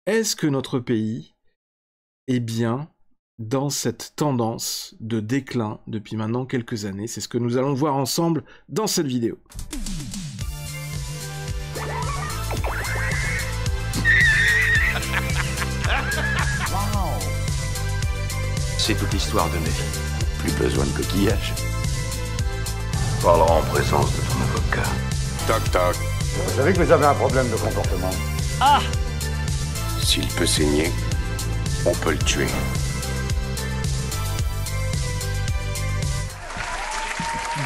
Est-ce que notre pays est bien dans cette tendance de déclin depuis maintenant quelques années? C'est ce que nous allons voir ensemble dans cette vidéo. C'est toute l'histoire de ma vie. Plus besoin de coquillage. Parlera en présence de ton avocat. Toc toc. Vous savez que vous avez un problème de comportement. S'il peut saigner, on peut le tuer.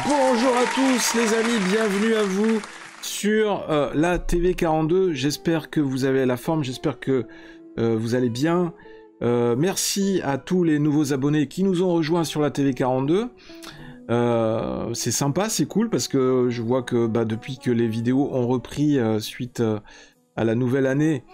Bonjour à tous les amis, bienvenue à vous sur la TV42. J'espère que vous avez la forme, j'espère que vous allez bien. Merci à tous les nouveaux abonnés qui nous ont rejoints sur la TV42. C'est sympa, c'est cool parce que je vois que depuis que les vidéos ont repris suite à la nouvelle année,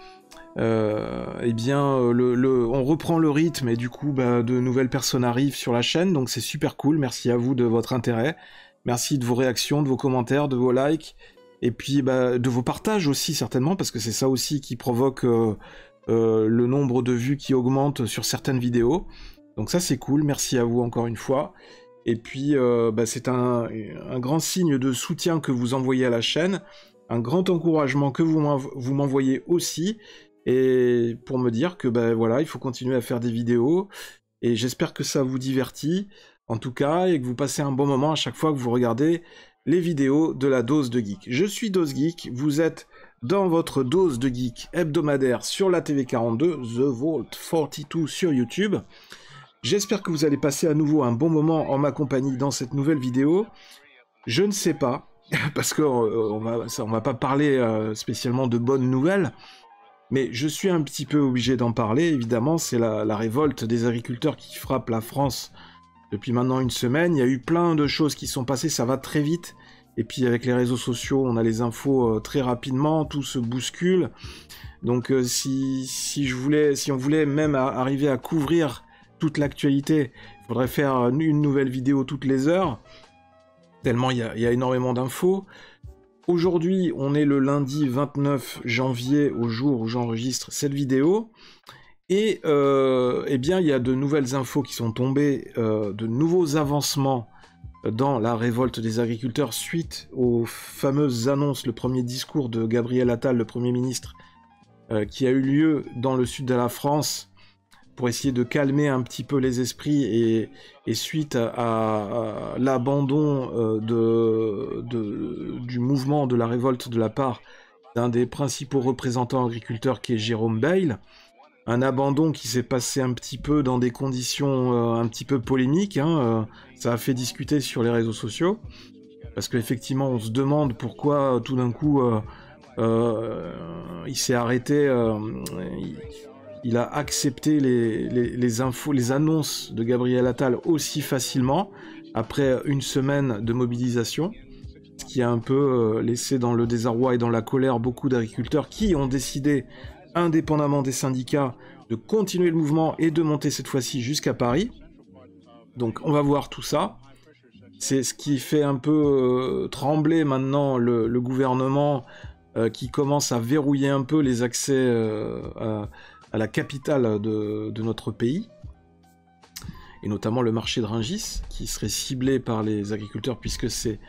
eh bien on reprend le rythme et du coup de nouvelles personnes arrivent sur la chaîne, donc c'est super cool. Merci à vous de votre intérêt, merci de vos réactions, de vos commentaires, de vos likes et puis de vos partages aussi certainement, parce que c'est ça aussi qui provoque le nombre de vues qui augmente sur certaines vidéos. Donc ça c'est cool, merci à vous encore une fois. Et puis c'est un grand signe de soutien que vous envoyez à la chaîne, un grand encouragement que vous m'envoyez aussi, et pour me dire que voilà, il faut continuer à faire des vidéos, et j'espère que ça vous divertit, en tout cas, et que vous passez un bon moment à chaque fois que vous regardez les vidéos de la Dose de Geek. Je suis Dose Geek, vous êtes dans votre dose de geek hebdomadaire sur la TV42, The Vault 42 sur YouTube. J'espère que vous allez passer à nouveau un bon moment en ma compagnie dans cette nouvelle vidéo. Je ne sais pas, parce qu'on va pas parler spécialement de bonnes nouvelles, mais je suis un petit peu obligé d'en parler, évidemment. C'est la révolte des agriculteurs qui frappe la France depuis maintenant une semaine. Il y a eu plein de choses qui sont passées, ça va très vite. Et puis avec les réseaux sociaux, on a les infos très rapidement, tout se bouscule. Donc si on voulait même arriver à couvrir toute l'actualité, il faudrait faire une nouvelle vidéo toutes les heures, tellement il y a énormément d'infos. Aujourd'hui, on est le lundi 29 janvier, au jour où j'enregistre cette vidéo, et eh bien, il y a de nouvelles infos qui sont tombées, de nouveaux avancements dans la révolte des agriculteurs suite aux fameuses annonces, le premier discours de Gabriel Attal, le Premier ministre, qui a eu lieu dans le sud de la France, pour essayer de calmer un petit peu les esprits, et suite à l'abandon du mouvement de la révolte de la part d'un des principaux représentants agriculteurs qui est Jérôme Bail, un abandon qui s'est passé un petit peu dans des conditions un petit peu polémiques, ça a fait discuter sur les réseaux sociaux, parce qu'effectivement on se demande pourquoi tout d'un coup il s'est arrêté, il a accepté les infos, les annonces de Gabriel Attal aussi facilement, après une semaine de mobilisation, ce qui a un peu laissé dans le désarroi et dans la colère beaucoup d'agriculteurs qui ont décidé, indépendamment des syndicats, de continuer le mouvement et de monter cette fois-ci jusqu'à Paris. Donc on va voir tout ça. C'est ce qui fait un peu trembler maintenant le gouvernement, qui commence à verrouiller un peu les accès à la capitale de notre pays, et notamment le marché de Rungis, qui serait ciblé par les agriculteurs, puisque c'est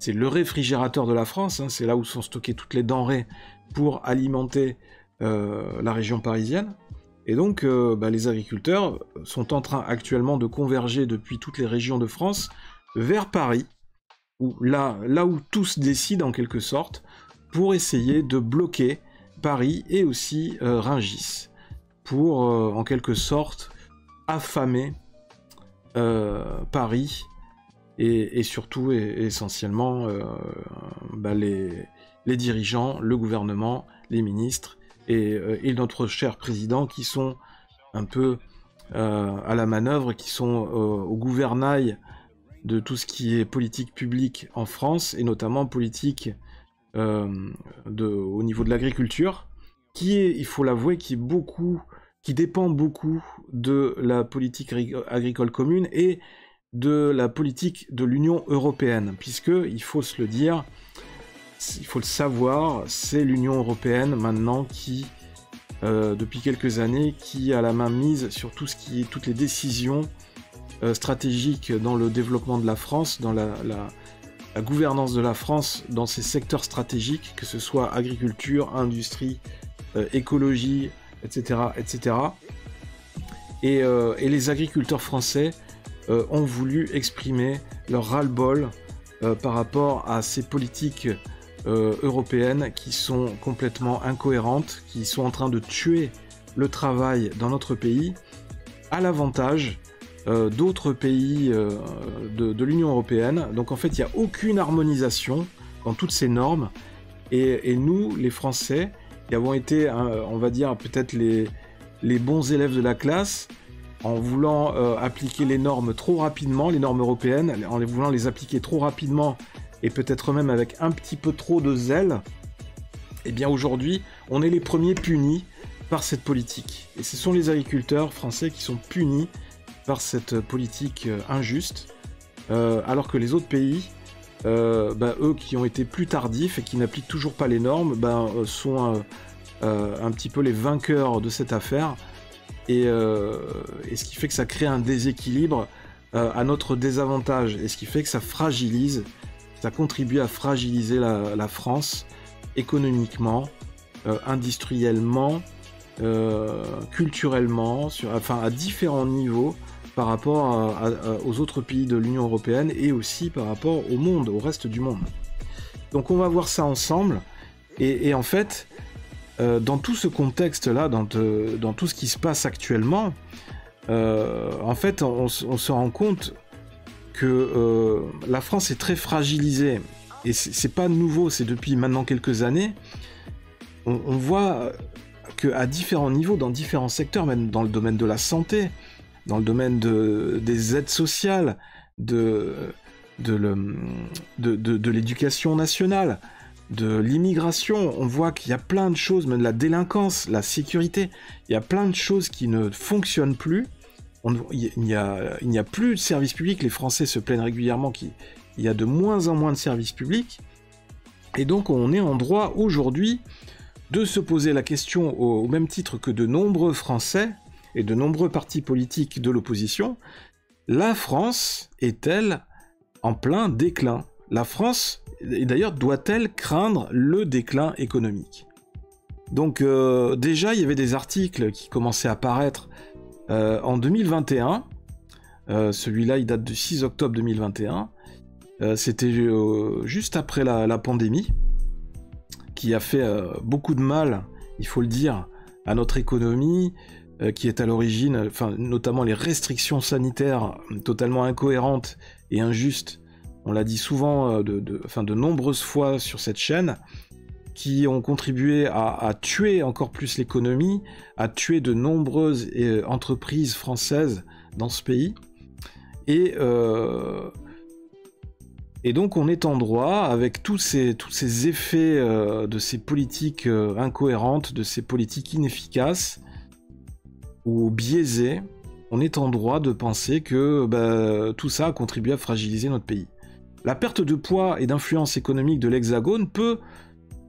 le réfrigérateur de la France, c'est là où sont stockées toutes les denrées pour alimenter la région parisienne. Et donc les agriculteurs sont en train actuellement de converger depuis toutes les régions de France vers Paris, là où tout se décide en quelque sorte, pour essayer de bloquer Paris et aussi Rungis, pour en quelque sorte affamer Paris et surtout et essentiellement les dirigeants, le gouvernement, les ministres et notre cher président, qui sont un peu à la manœuvre, qui sont au gouvernail de tout ce qui est politique publique en France, et notamment politique au niveau de l'agriculture, qui est, il faut l'avouer, qui dépend beaucoup de la politique agricole commune et de la politique de l'Union européenne, puisque, il faut se le dire, il faut le savoir, c'est l'Union européenne maintenant qui depuis quelques années, qui a la main mise sur tout ce qui est toutes les décisions stratégiques dans le développement de la France, dans la gouvernance de la France, dans ces secteurs stratégiques, que ce soit agriculture, industrie, écologie, etc., etc. Et les agriculteurs français ont voulu exprimer leur ras-le-bol par rapport à ces politiques européennes qui sont complètement incohérentes, qui sont en train de tuer le travail dans notre pays, à l'avantage d'autres pays de l'Union européenne. Donc en fait, il n'y a aucune harmonisation dans toutes ces normes. Et nous, les Français, qui avons été, on va dire, peut-être les bons élèves de la classe, en voulant appliquer les normes trop rapidement, les normes européennes, en voulant les appliquer trop rapidement, et peut-être même avec un petit peu trop de zèle, eh bien aujourd'hui, on est les premiers punis par cette politique. Et ce sont les agriculteurs français qui sont punis par cette politique injuste, alors que les autres pays, eux qui ont été plus tardifs et qui n'appliquent toujours pas les normes, sont un petit peu les vainqueurs de cette affaire, et ce qui fait que ça crée un déséquilibre à notre désavantage, et ce qui fait que ça fragilise, ça contribue à fragiliser la France économiquement, industriellement, culturellement, à différents niveaux par rapport aux autres pays de l'Union européenne et aussi par rapport au monde, au reste du monde. Donc on va voir ça ensemble, et en fait, dans tout ce contexte-là, dans tout ce qui se passe actuellement, en fait, on se rend compte que la France est très fragilisée, et c'est pas nouveau, c'est depuis maintenant quelques années. On voit qu'à différents niveaux, dans différents secteurs, même dans le domaine de la santé, dans le domaine des aides sociales, de l'éducation nationale, de l'immigration, on voit qu'il y a plein de choses, même de la délinquance, la sécurité, il y a plein de choses qui ne fonctionnent plus. Il n'y a plus de services publics, les Français se plaignent régulièrement qu'il y a de moins en moins de services publics, et donc on est en droit aujourd'hui de se poser la question au même titre que de nombreux Français et de nombreux partis politiques de l'opposition: la France est-elle en plein déclin? La France, et d'ailleurs, doit-elle craindre le déclin économique? Donc déjà, il y avait des articles qui commençaient à paraître en 2021. Celui-là, il date du 6 octobre 2021. C'était juste après la pandémie, qui a fait beaucoup de mal, il faut le dire, à notre économie, qui est à l'origine, notamment les restrictions sanitaires totalement incohérentes et injustes, on l'a dit souvent de nombreuses fois sur cette chaîne, qui ont contribué à tuer encore plus l'économie, à tuer de nombreuses entreprises françaises dans ce pays. Et donc on est en droit, avec tous ces effets de ces politiques incohérentes, de ces politiques inefficaces ou biaisées, on est en droit de penser que tout ça a contribué à fragiliser notre pays. La perte de poids et d'influence économique de l'Hexagone peut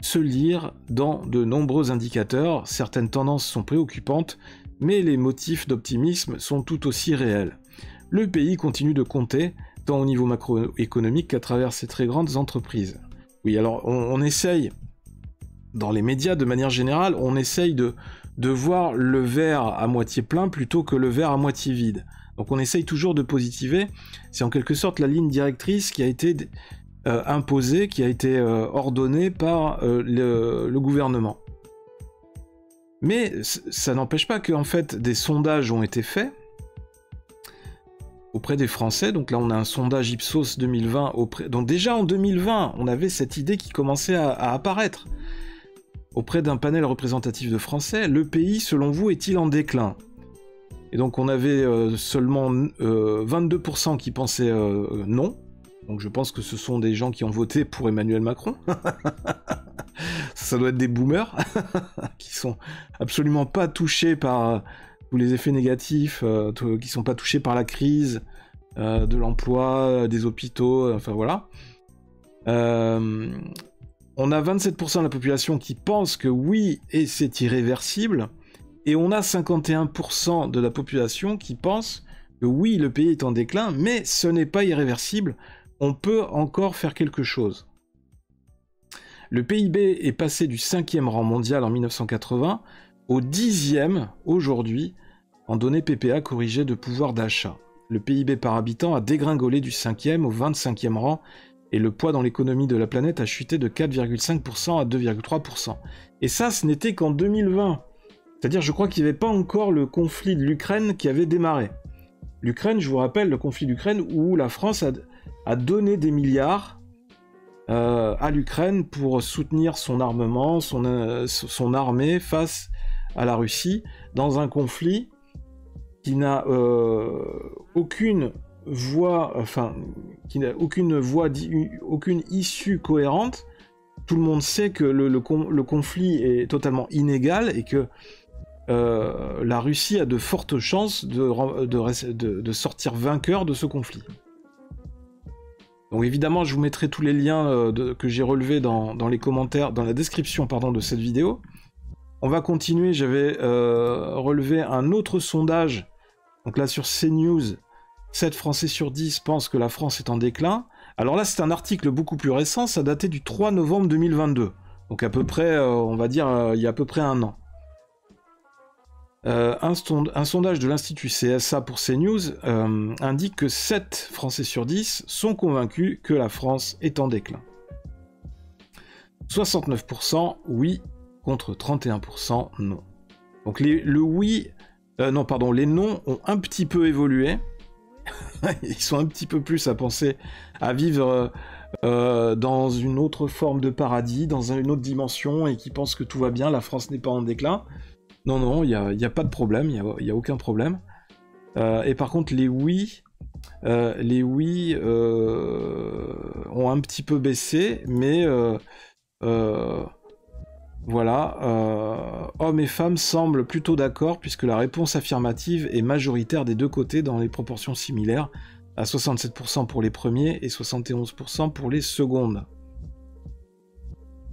se lire dans de nombreux indicateurs. Certaines tendances sont préoccupantes, mais les motifs d'optimisme sont tout aussi réels. Le pays continue de compter, tant au niveau macroéconomique qu'à travers ses très grandes entreprises. Oui, alors on essaye, dans les médias de manière générale, on essaye de voir le verre à moitié plein plutôt que le verre à moitié vide. Donc on essaye toujours de positiver. C'est en quelque sorte la ligne directrice qui a été imposée, qui a été ordonnée par le gouvernement. Mais ça n'empêche pas qu'en fait des sondages ont été faits auprès des Français. Donc là on a un sondage Ipsos 2020 donc déjà en 2020 on avait cette idée qui commençait à apparaître auprès d'un panel représentatif de Français. Le pays, selon vous, est-il en déclin? Et donc on avait seulement 22% qui pensaient non. Donc je pense que ce sont des gens qui ont voté pour Emmanuel Macron. Ça doit être des boomers qui sont absolument pas touchés par tous les effets négatifs, qui sont pas touchés par la crise de l'emploi, des hôpitaux, enfin voilà. On a 27% de la population qui pense que oui, et c'est irréversible. Et on a 51% de la population qui pense que oui, le pays est en déclin, mais ce n'est pas irréversible, on peut encore faire quelque chose. Le PIB est passé du 5e rang mondial en 1980 au 10e aujourd'hui en données PPA corrigées de pouvoir d'achat. Le PIB par habitant a dégringolé du 5e au 25e rang et le poids dans l'économie de la planète a chuté de 4,5% à 2,3%. Et ça, ce n'était qu'en 2020. C'est-à-dire, je crois qu'il n'y avait pas encore le conflit de l'Ukraine qui avait démarré. L'Ukraine, je vous rappelle, le conflit d'Ukraine où la France a donné des milliards à l'Ukraine pour soutenir son armement, son armée face à la Russie, dans un conflit qui n'a aucune voie, aucune issue cohérente. Tout le monde sait que le conflit est totalement inégal et que la Russie a de fortes chances de sortir vainqueur de ce conflit. Donc évidemment, je vous mettrai tous les liens que j'ai relevés dans les commentaires, dans la description de cette vidéo. On va continuer, j'avais relevé un autre sondage, donc là sur CNews, 7 Français sur 10 pensent que la France est en déclin. Alors là, c'est un article beaucoup plus récent, ça datait du 3 novembre 2022, donc à peu près, on va dire, il y a à peu près un an. Un sondage de l'Institut CSA pour CNews indique que 7 Français sur 10 sont convaincus que la France est en déclin. 69% oui, contre 31% non. Donc les non ont un petit peu évolué. Ils sont un petit peu plus à penser à vivre dans une autre forme de paradis, dans une autre dimension, et qui pensent que tout va bien, la France n'est pas en déclin. Non, il n'y a pas de problème, il n'y a aucun problème. Et par contre, les oui ont un petit peu baissé, mais voilà, hommes et femmes semblent plutôt d'accord, puisque la réponse affirmative est majoritaire des deux côtés dans les proportions similaires, à 67% pour les premiers et 71% pour les secondes.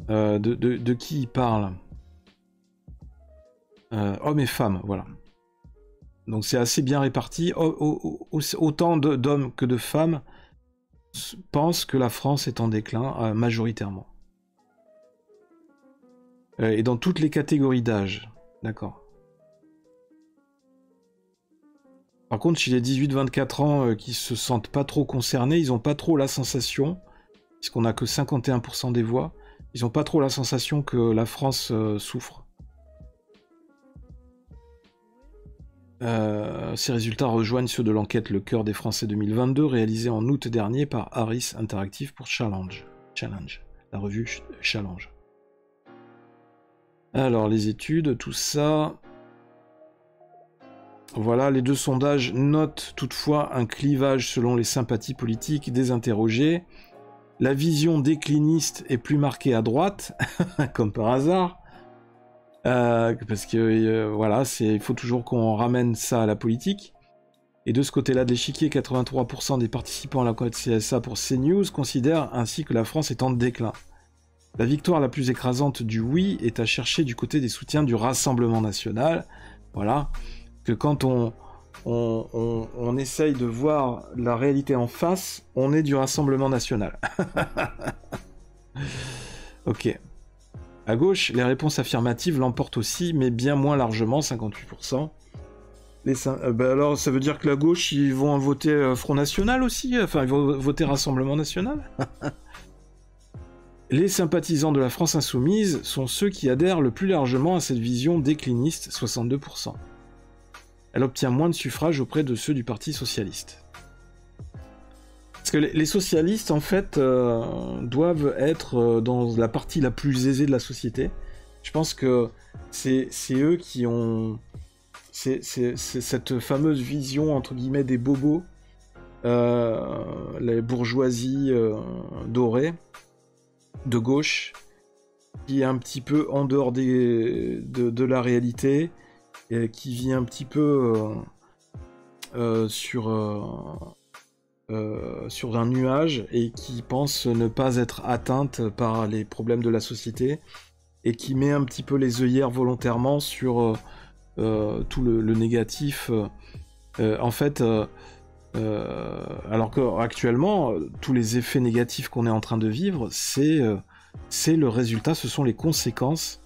De qui il parle ? Hommes et femmes, voilà. Donc c'est assez bien réparti. Autant d'hommes que de femmes pensent que la France est en déclin, majoritairement. Et dans toutes les catégories d'âge. D'accord. Par contre, chez les 18-24 ans qui se sentent pas trop concernés, ils ont pas trop la sensation, puisqu'on a que 51% des voix, ils ont pas trop la sensation que la France souffre. Ces résultats rejoignent ceux de l'enquête Le Cœur des Français 2022, réalisée en août dernier par Harris Interactive pour Challenge, la revue Challenge. Alors, les études, tout ça... Voilà, les deux sondages notent toutefois un clivage selon les sympathies politiques des interrogés. La vision décliniste est plus marquée à droite, comme par hasard. Parce que voilà, il faut toujours qu'on ramène ça à la politique. Et de ce côté-là de l'échiquier, 83% des participants à la l'enquête CSA pour CNews considèrent ainsi que la France est en déclin. La victoire la plus écrasante du oui est à chercher du côté des soutiens du Rassemblement National. Voilà, que quand on essaye de voir la réalité en face, on est du Rassemblement National. Ok. À gauche, les réponses affirmatives l'emportent aussi, mais bien moins largement, 58%. Alors, ça veut dire que la gauche, ils vont voter Front National aussi ? Enfin, ils vont voter Rassemblement National ? Les sympathisants de la France Insoumise sont ceux qui adhèrent le plus largement à cette vision décliniste, 62%. Elle obtient moins de suffrages auprès de ceux du Parti Socialiste. Parce que les socialistes, en fait, doivent être dans la partie la plus aisée de la société. Je pense que c'est eux qui ont... C'est cette fameuse vision, entre guillemets, des bobos, la bourgeoisie dorée, de gauche, qui est un petit peu en dehors de la réalité, et qui vit un petit peu sur un nuage, et qui pense ne pas être atteinte par les problèmes de la société, et qui met un petit peu les œillères volontairement sur tout le négatif. En fait, alors qu'actuellement, tous les effets négatifs qu'on est en train de vivre, c'est le résultat, ce sont les conséquences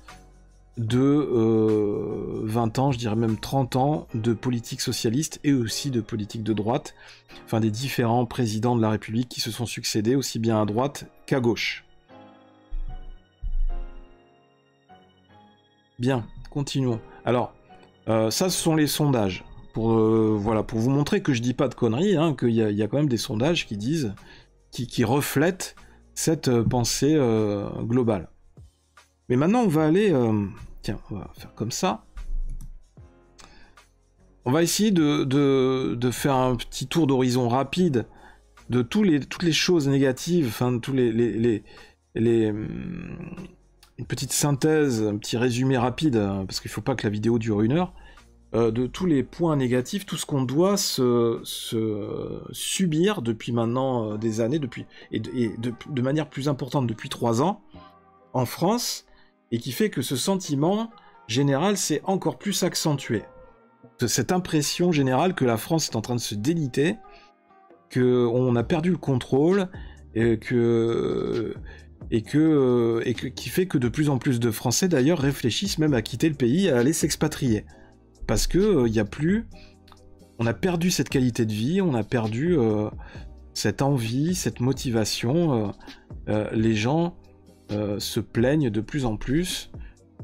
de 20 ans, je dirais même 30 ans de politique socialiste et aussi de politique de droite, enfin des différents présidents de la République qui se sont succédés aussi bien à droite qu'à gauche. Bien, continuons. Alors, ça ce sont les sondages. Voilà, pour vous montrer que je dis pas de conneries, hein, qu'il y a quand même des sondages qui disent, qui reflètent cette pensée globale. Mais maintenant, on va aller... tiens, on va faire comme ça. On va essayer de faire un petit tour d'horizon rapide de toutes les choses négatives, enfin, une petite synthèse, un petit résumé rapide, parce qu'il ne faut pas que la vidéo dure 1 heure, de tous les points négatifs, tout ce qu'on doit se subir depuis maintenant des années, de manière plus importante depuis 3 ans, en France, et qui fait que ce sentiment général s'est encore plus accentué. Cette impression générale que la France est en train de se déliter, qu'on a perdu le contrôle, et qui fait que de plus en plus de Français d'ailleurs réfléchissent même à quitter le pays, à aller s'expatrier. Parce que on a perdu cette qualité de vie, on a perdu cette envie, cette motivation. Les gens se plaignent de plus en plus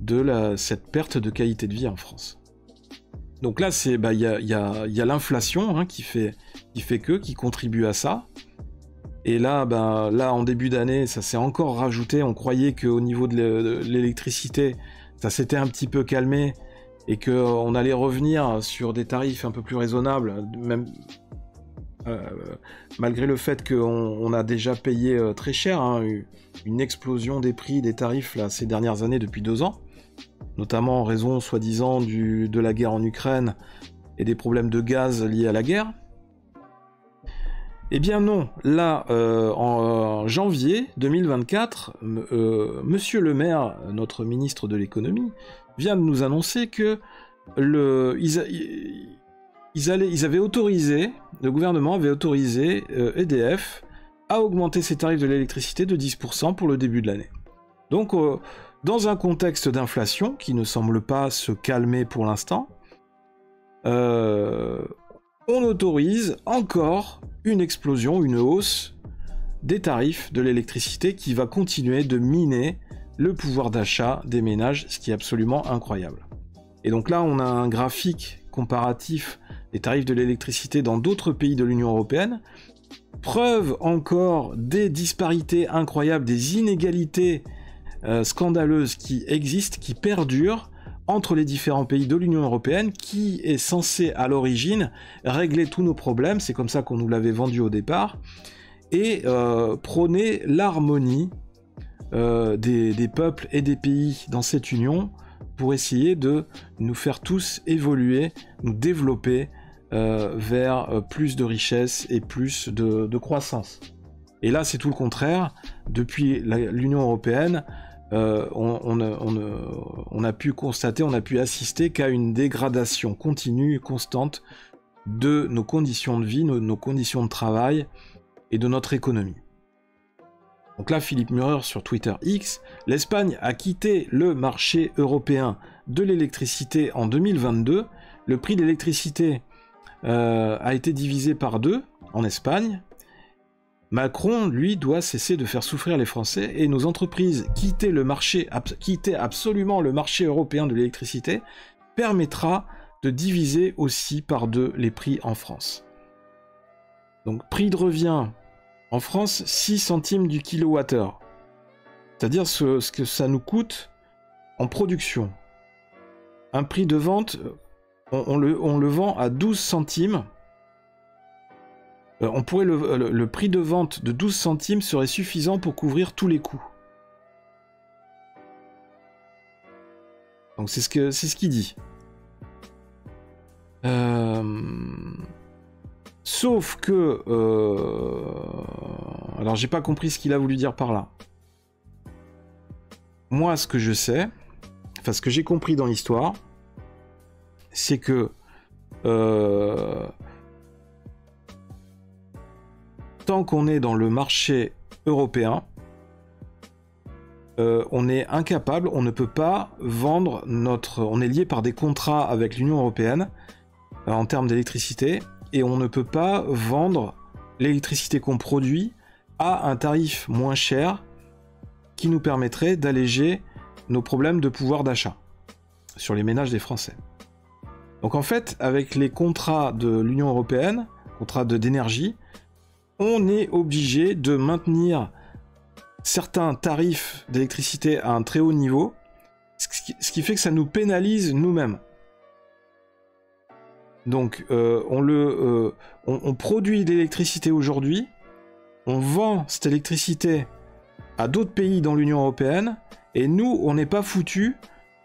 de cette perte de qualité de vie en France. Donc là, il y a l'inflation hein, qui contribue à ça. Et là, en début d'année, ça s'est encore rajouté. On croyait qu'au niveau de l'électricité, ça s'était un petit peu calmé et qu'on allait revenir sur des tarifs un peu plus raisonnables, même malgré le fait qu'on a déjà payé très cher, hein, une explosion des prix, des tarifs là, ces dernières années depuis 2 ans, notamment en raison, soi-disant, de la guerre en Ukraine et des problèmes de gaz liés à la guerre. Eh bien non, là, en janvier 2024, Monsieur Le Maire, notre ministre de l'économie, vient de nous annoncer que le gouvernement avait autorisé EDF à augmenter ses tarifs de l'électricité de 10% pour le début de l'année. Donc, dans un contexte d'inflation qui ne semble pas se calmer pour l'instant, on autorise encore une explosion, une hausse des tarifs de l'électricité qui va continuer de miner le pouvoir d'achat des ménages, ce qui est absolument incroyable. Et donc là, on a un graphique comparatif des tarifs de l'électricité dans d'autres pays de l'Union européenne, preuve encore des disparités incroyables, des inégalités scandaleuses qui existent, qui perdurent entre les différents pays de l'Union européenne, qui est censé à l'origine régler tous nos problèmes, c'est comme ça qu'on nous l'avait vendu au départ, et prôner l'harmonie des peuples et des pays dans cette union pour essayer de nous faire tous évoluer, nous développer vers plus de richesse et plus de croissance. Et là, c'est tout le contraire. Depuis l'Union européenne, on a pu constater, on a pu assister qu'à une dégradation continue et constante de nos conditions de vie, nos conditions de travail et de notre économie. Donc là, Philippe Murer sur Twitter X, l'Espagne a quitté le marché européen de l'électricité en 2022. Le prix de l'électricité a été divisé par 2 en Espagne. Macron, lui, doit cesser de faire souffrir les Français et nos entreprises quitter absolument le marché européen de l'électricité permettra de diviser aussi par 2 les prix en France. Donc prix de revient en France, 6 centimes du kilowattheure. C'est-à-dire ce que ça nous coûte en production. Un prix de vente, on le vend à 12 centimes. Le prix de vente de 12 centimes serait suffisant pour couvrir tous les coûts. Donc c'est ce qu'il dit. Sauf que... alors j'ai pas compris ce qu'il a voulu dire par là. Moi, ce que je sais, enfin ce que j'ai compris dans l'histoire, c'est que tant qu'on est dans le marché européen, on est incapable, on ne peut pas vendre notre... On est lié par des contrats avec l'Union européenne en termes d'électricité, et on ne peut pas vendre l'électricité qu'on produit à un tarif moins cher qui nous permettrait d'alléger nos problèmes de pouvoir d'achat sur les ménages des Français. Donc en fait, avec les contrats de l'Union européenne, contrats d'énergie, on est obligé de maintenir certains tarifs d'électricité à un très haut niveau, ce qui fait que ça nous pénalise nous-mêmes. Donc on produit de l'électricité aujourd'hui, on vend cette électricité à d'autres pays dans l'Union européenne, et nous, on n'est pas foutus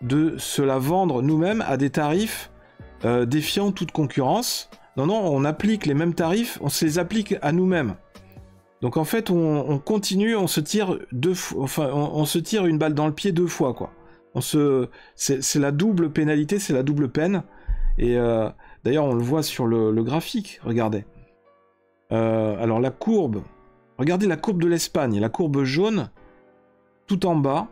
de se la vendre nous-mêmes à des tarifs défiant toute concurrence. Non, on applique les mêmes tarifs, on se les applique à nous-mêmes. Donc en fait, on continue, on se tire on se tire une balle dans le pied 2 fois, quoi. C'est la double pénalité, c'est la double peine. Et d'ailleurs, on le voit sur le graphique, regardez. Alors la courbe, regardez la courbe de l'Espagne, la courbe jaune, tout en bas.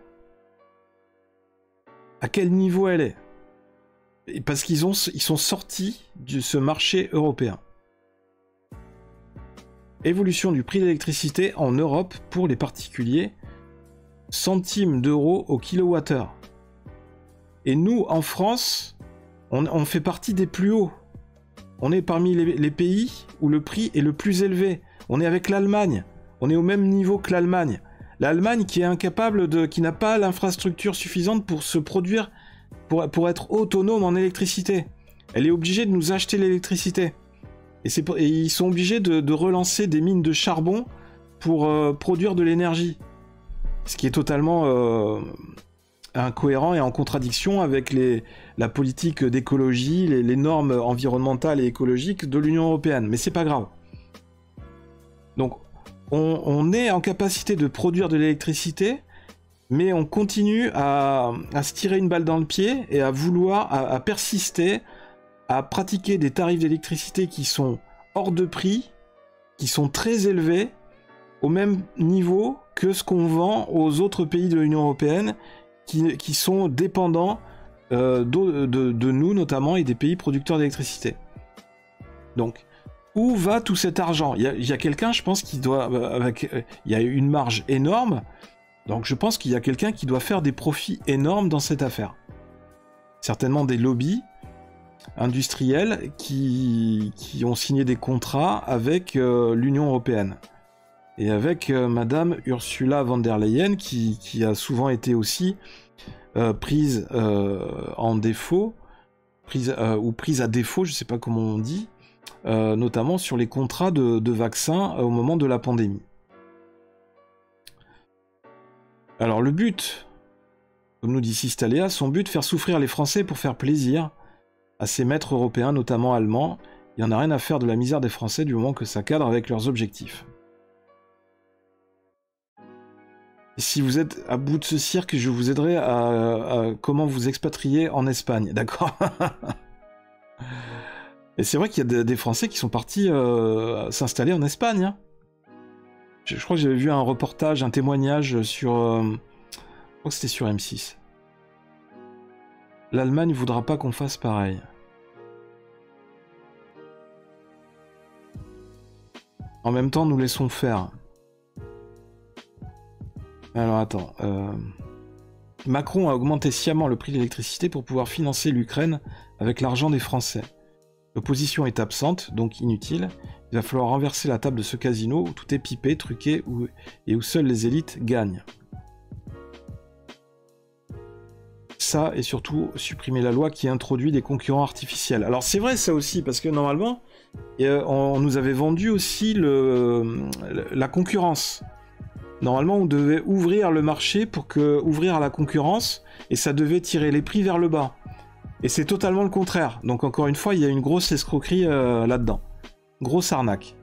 À quel niveau elle est? Parce qu'ils sont sortis de ce marché européen. Évolution du prix de l'électricité en Europe pour les particuliers, centimes d'euros au kilowattheure. Et nous, en France, on fait partie des plus hauts. On est parmi les pays où le prix est le plus élevé. On est avec l'Allemagne. On est au même niveau que l'Allemagne. L'Allemagne qui est incapable qui n'a pas l'infrastructure suffisante pour se produire, pour être autonome en électricité. Elle est obligée de nous acheter l'électricité. Et ils sont obligés de relancer des mines de charbon pour produire de l'énergie. Ce qui est totalement incohérent et en contradiction avec la politique d'écologie, les normes environnementales et écologiques de l'Union européenne. Mais c'est pas grave. Donc, on est en capacité de produire de l'électricité, mais on continue à se tirer une balle dans le pied et à persister, à pratiquer des tarifs d'électricité qui sont hors de prix, qui sont très élevés, au même niveau que ce qu'on vend aux autres pays de l'Union européenne, qui sont dépendants de nous notamment et des pays producteurs d'électricité. Donc, où va tout cet argent? Il y a quelqu'un, je pense, qui doit... il y a une marge énorme, donc je pense qu'il y a quelqu'un qui doit faire des profits énormes dans cette affaire. Certainement des lobbies industriels qui ont signé des contrats avec l'Union européenne. Et avec Madame Ursula von der Leyen, qui a souvent été aussi prise en défaut, ou prise à défaut, je ne sais pas comment on dit, notamment sur les contrats de vaccins au moment de la pandémie. Alors le but, comme nous dit Sistaléa, son but, faire souffrir les Français pour faire plaisir à ses maîtres européens, notamment allemands. Il n'y en a rien à faire de la misère des Français du moment que ça cadre avec leurs objectifs. Et si vous êtes à bout de ce cirque, je vous aiderai à comment vous expatrier en Espagne, d'accord? Et c'est vrai qu'il y a des Français qui sont partis s'installer en Espagne. Hein. Je crois que j'avais vu un reportage, un témoignage sur... je crois que c'était sur M6. L'Allemagne ne voudra pas qu'on fasse pareil. En même temps, nous laissons faire. Alors attends. Macron a augmenté sciemment le prix de l'électricité pour pouvoir financer l'Ukraine avec l'argent des Français. L'opposition est absente, donc inutile. Il va falloir renverser la table de ce casino où tout est pipé, truqué et où seules les élites gagnent. Ça, et surtout supprimer la loi qui introduit des concurrents artificiels. Alors c'est vrai ça aussi, parce que normalement, on nous avait vendu aussi la concurrence. Normalement, on devait ouvrir le marché pour ouvrir à la concurrence, et ça devait tirer les prix vers le bas. Et c'est totalement le contraire. Donc encore une fois, il y a une grosse escroquerie là-dedans. Grosse arnaque.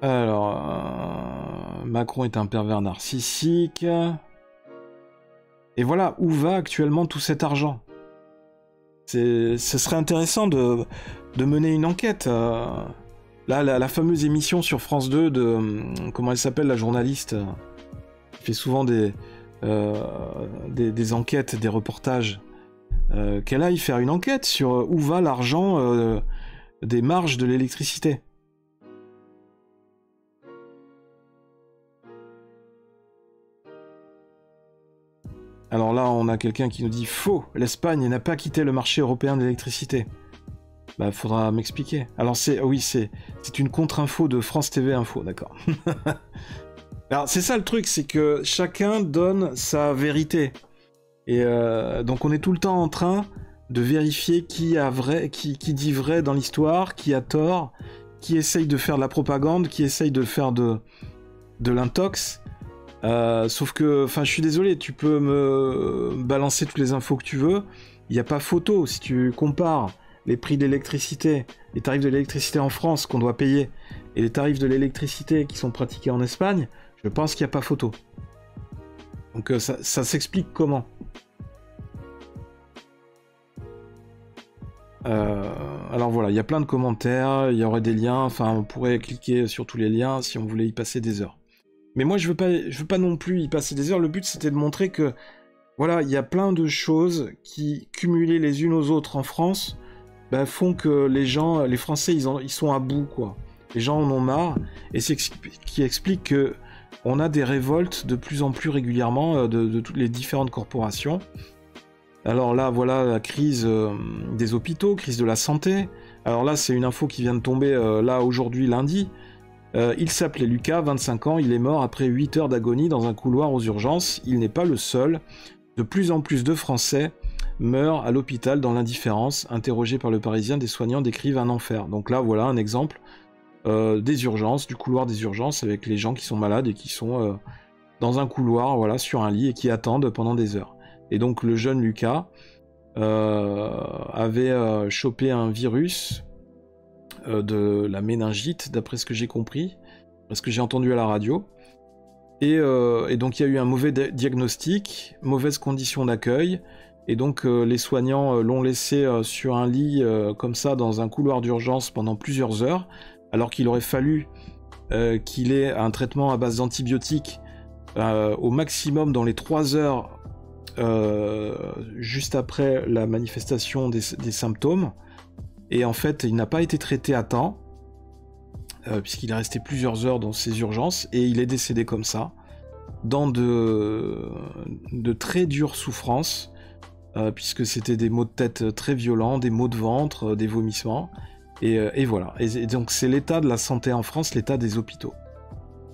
Alors... Macron est un pervers narcissique. Et voilà, où va actuellement tout cet argent? Ce serait intéressant de mener une enquête. Là, la fameuse émission sur France 2 de... comment elle s'appelle, la journaliste qui fait souvent des enquêtes, des reportages. Qu'elle aille faire une enquête sur où va l'argent des marges de l'électricité. Alors là, on a quelqu'un qui nous dit « Faux, l'Espagne n'a pas quitté le marché européen de l'électricité. » Bah, faudra m'expliquer. Alors oui, c'est une contre-info de France TV Info, d'accord. Alors c'est ça le truc, c'est que chacun donne sa vérité. Et donc on est tout le temps en train de vérifier qui dit vrai dans l'histoire, qui a tort, qui essaye de faire de la propagande, qui essaye de faire de l'intox. Sauf que, enfin, je suis désolé, tu peux me balancer toutes les infos que tu veux, il n'y a pas photo. Si tu compares les prix de l'électricité, les tarifs de l'électricité en France qu'on doit payer, et les tarifs de l'électricité qui sont pratiqués en Espagne, je pense qu'il n'y a pas photo. Donc ça s'explique comment? Alors voilà, il y a plein de commentaires, il y aurait des liens, enfin on pourrait cliquer sur tous les liens si on voulait y passer des heures. Mais moi je veux pas non plus y passer des heures, le but c'était de montrer que voilà, il y a plein de choses qui, cumulées les unes aux autres en France, bah, font que les Français ils sont à bout quoi. Les gens en ont marre, et c'est ce qui explique que on a des révoltes de plus en plus régulièrement de toutes les différentes corporations. Alors là, voilà la crise des hôpitaux, crise de la santé. Alors là, c'est une info qui vient de tomber là aujourd'hui, lundi. Il s'appelait Lucas, 25 ans, il est mort après 8 heures d'agonie dans un couloir aux urgences. Il n'est pas le seul. De plus en plus de Français meurent à l'hôpital dans l'indifférence. Interrogés par le Parisien, des soignants décrivent un enfer. Donc là, voilà un exemple des urgences, du couloir des urgences, avec les gens qui sont malades et qui sont dans un couloir, voilà, sur un lit et qui attendent pendant des heures. Et donc le jeune Lucas avait chopé un virus de la méningite, d'après ce que j'ai compris, parce que j'ai entendu à la radio. Et donc il y a eu un mauvais diagnostic, mauvaise condition d'accueil, et donc les soignants l'ont laissé sur un lit comme ça dans un couloir d'urgence pendant plusieurs heures, alors qu'il aurait fallu qu'il ait un traitement à base d'antibiotiques au maximum dans les 3 heures juste après la manifestation des symptômes. Et en fait, il n'a pas été traité à temps, puisqu'il est resté plusieurs heures dans ces urgences, et il est décédé comme ça, dans de très dures souffrances, puisque c'était des maux de tête très violents, des maux de ventre, des vomissements, et voilà. Et donc c'est l'état de la santé en France, l'état des hôpitaux.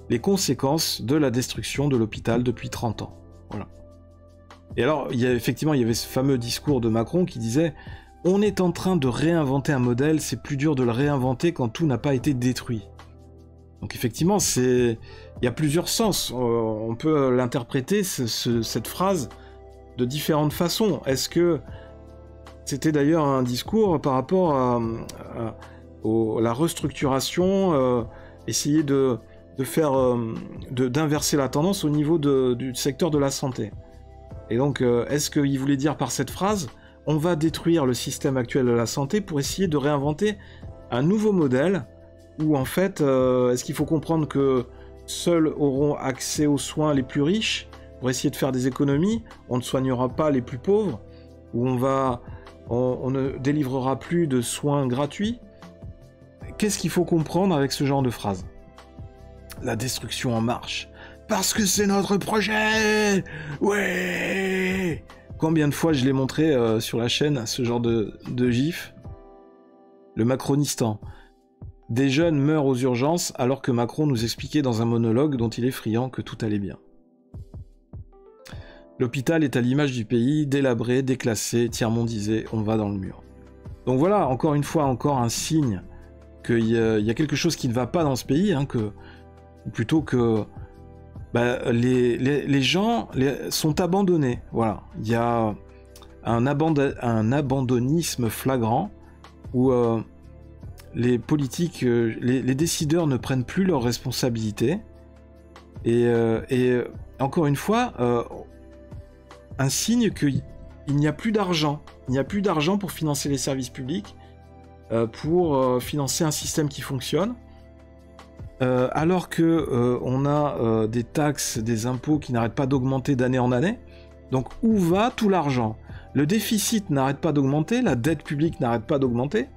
Les conséquences de la destruction de l'hôpital depuis 30 ans. Voilà. Et alors, effectivement, il y avait ce fameux discours de Macron qui disait « On est en train de réinventer un modèle, c'est plus dur de le réinventer quand tout n'a pas été détruit. » Donc effectivement, il y a plusieurs sens. On peut l'interpréter, cette phrase, de différentes façons. Est-ce que c'était d'ailleurs un discours par rapport à la restructuration, essayer d'inverser la tendance au niveau du secteur de la santé? Et donc, est-ce qu'il voulait dire par cette phrase « On va détruire le système actuel de la santé pour essayer de réinventer un nouveau modèle » où en fait, est-ce qu'il faut comprendre que seuls auront accès aux soins les plus riches pour essayer de faire des économies, on ne soignera pas les plus pauvres, où on ne délivrera plus de soins gratuits? Qu'est-ce qu'il faut comprendre avec ce genre de phrase? La destruction en marche. Parce que c'est notre projet! Ouais! Combien de fois je l'ai montré sur la chaîne, ce genre de gif? Le Macronistan. Des jeunes meurent aux urgences alors que Macron nous expliquait dans un monologue dont il est friand que tout allait bien. L'hôpital est à l'image du pays, délabré, déclassé, tiers-mondisé, on va dans le mur. Donc voilà, encore une fois, encore un signe qu'il y a quelque chose qui ne va pas dans ce pays, hein, plutôt que les gens sont abandonnés. Voilà, il y a un abandonnisme flagrant où les politiques, les décideurs ne prennent plus leurs responsabilités Et encore une fois, un signe qu'il n'y a plus d'argent. Il n'y a plus d'argent pour financer les services publics, pour financer un système qui fonctionne. Alors que on a des taxes, des impôts qui n'arrêtent pas d'augmenter d'année en année. Donc où va tout l'argent? Le déficit n'arrête pas d'augmenter, la dette publique n'arrête pas d'augmenter.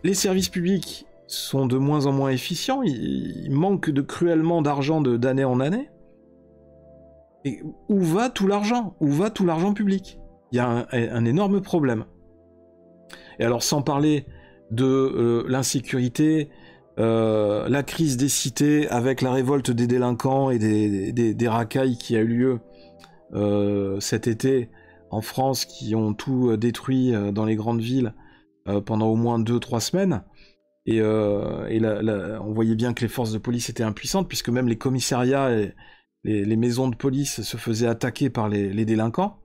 Les services publics sont de moins en moins efficients, il manque cruellement d'argent d'année en année. Et où va tout l'argent? Où va tout l'argent public? Il y a un énorme problème. Et alors sans parler de l'insécurité, la crise des cités avec la révolte des délinquants et des racailles qui a eu lieu cet été en France, qui ont tout détruit dans les grandes villes pendant au moins 2-3 semaines. Et on voyait bien que les forces de police étaient impuissantes, puisque même les commissariats et les maisons de police se faisaient attaquer par les délinquants.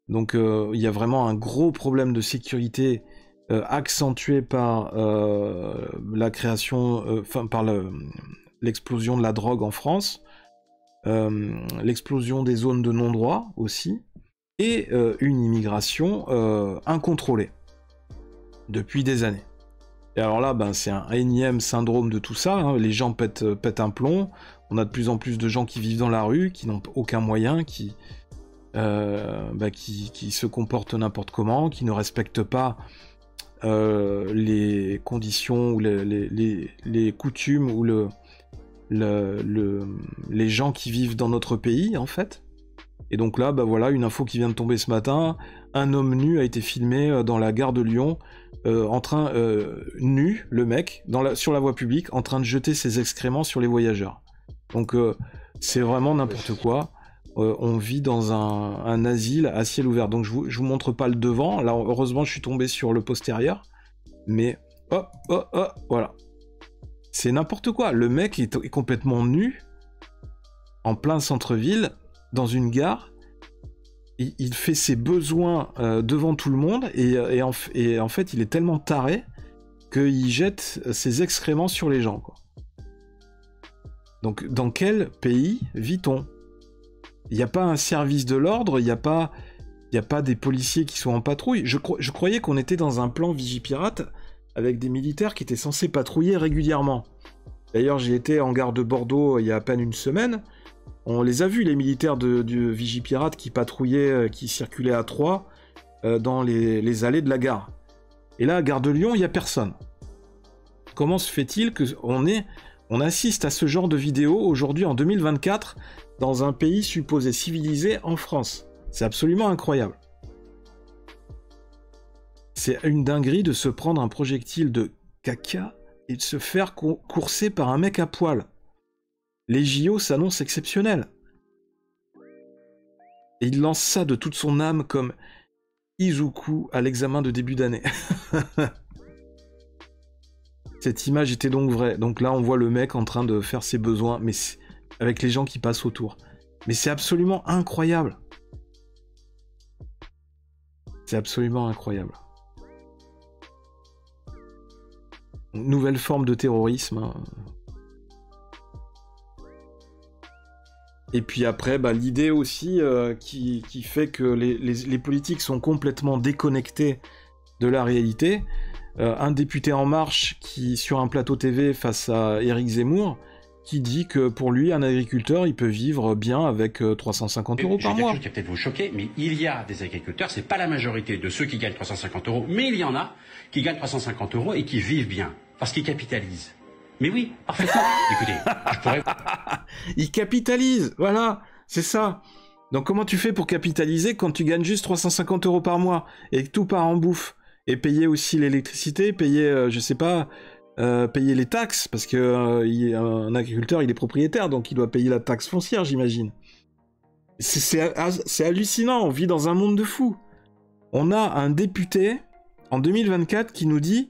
Donc il y a vraiment un gros problème de sécurité accentué par la création, par l'explosion de la drogue en France, l'explosion des zones de non-droit aussi, et une immigration incontrôlée depuis des années. Et alors là, c'est un énième syndrome de tout ça, hein. Les gens pètent un plomb, on a de plus en plus de gens qui vivent dans la rue, qui n'ont aucun moyen, qui se comportent n'importe comment, qui ne respectent pas les conditions ou les coutumes ou les gens qui vivent dans notre pays, en fait. Et donc là, voilà, une info qui vient de tomber ce matin, un homme nu a été filmé dans la gare de Lyon, nu, le mec, sur la voie publique, en train de jeter ses excréments sur les voyageurs. Donc c'est vraiment n'importe quoi. On vit dans un asile à ciel ouvert. Donc je vous montre pas le devant. Là, heureusement, je suis tombé sur le postérieur. Mais voilà. C'est n'importe quoi. Le mec est complètement nu, en plein centre-ville, dans une gare. Il fait ses besoins devant tout le monde. Et en fait, il est tellement taré qu'il jette ses excréments sur les gens, quoi. Donc, dans quel pays vit-on? Il n'y a pas un service de l'ordre, il n'y a pas des policiers qui sont en patrouille. Je croyais qu'on était dans un plan Vigipirate avec des militaires qui étaient censés patrouiller régulièrement. D'ailleurs, j'ai été en gare de Bordeaux il y a à peine une semaine. On les a vus, les militaires du Vigipirate qui patrouillaient, qui circulaient à 3 dans les allées de la gare. Et là, à gare de Lyon, il n'y a personne. Comment se fait-il qu'on assiste à ce genre de vidéo aujourd'hui en 2024 dans un pays supposé civilisé en France? C'est absolument incroyable. C'est une dinguerie de se prendre un projectile de caca et de se faire courser par un mec à poil. Les JO s'annoncent exceptionnels. Et il lance ça de toute son âme comme Izuku à l'examen de début d'année. Cette image était donc vraie. Donc là, on voit le mec en train de faire ses besoins, mais avec les gens qui passent autour. Mais c'est absolument incroyable. C'est absolument incroyable. Nouvelle forme de terrorisme. Hein. Et puis après, l'idée aussi qui fait que les politiques sont complètement déconnectés de la réalité. Un député En Marche qui, sur un plateau TV face à Éric Zemmour, qui dit que pour lui, un agriculteur, il peut vivre bien avec 350 € par mois. Quelque chose qui va peut-être vous choquer, mais il y a des agriculteurs, c'est pas la majorité de ceux qui gagnent 350 €, mais il y en a qui gagnent 350 € et qui vivent bien, parce qu'ils capitalisent. Mais oui, parfaitement. Écoutez, je pourrais... Ils capitalisent, voilà, c'est ça. Donc comment tu fais pour capitaliser quand tu gagnes juste 350 € par mois et que tout part en bouffe? Et payer aussi l'électricité, payer, je sais pas, payer les taxes, parce que un agriculteur, il est propriétaire, donc il doit payer la taxe foncière, j'imagine. C'est hallucinant, on vit dans un monde de fous. On a un député, en 2024, qui nous dit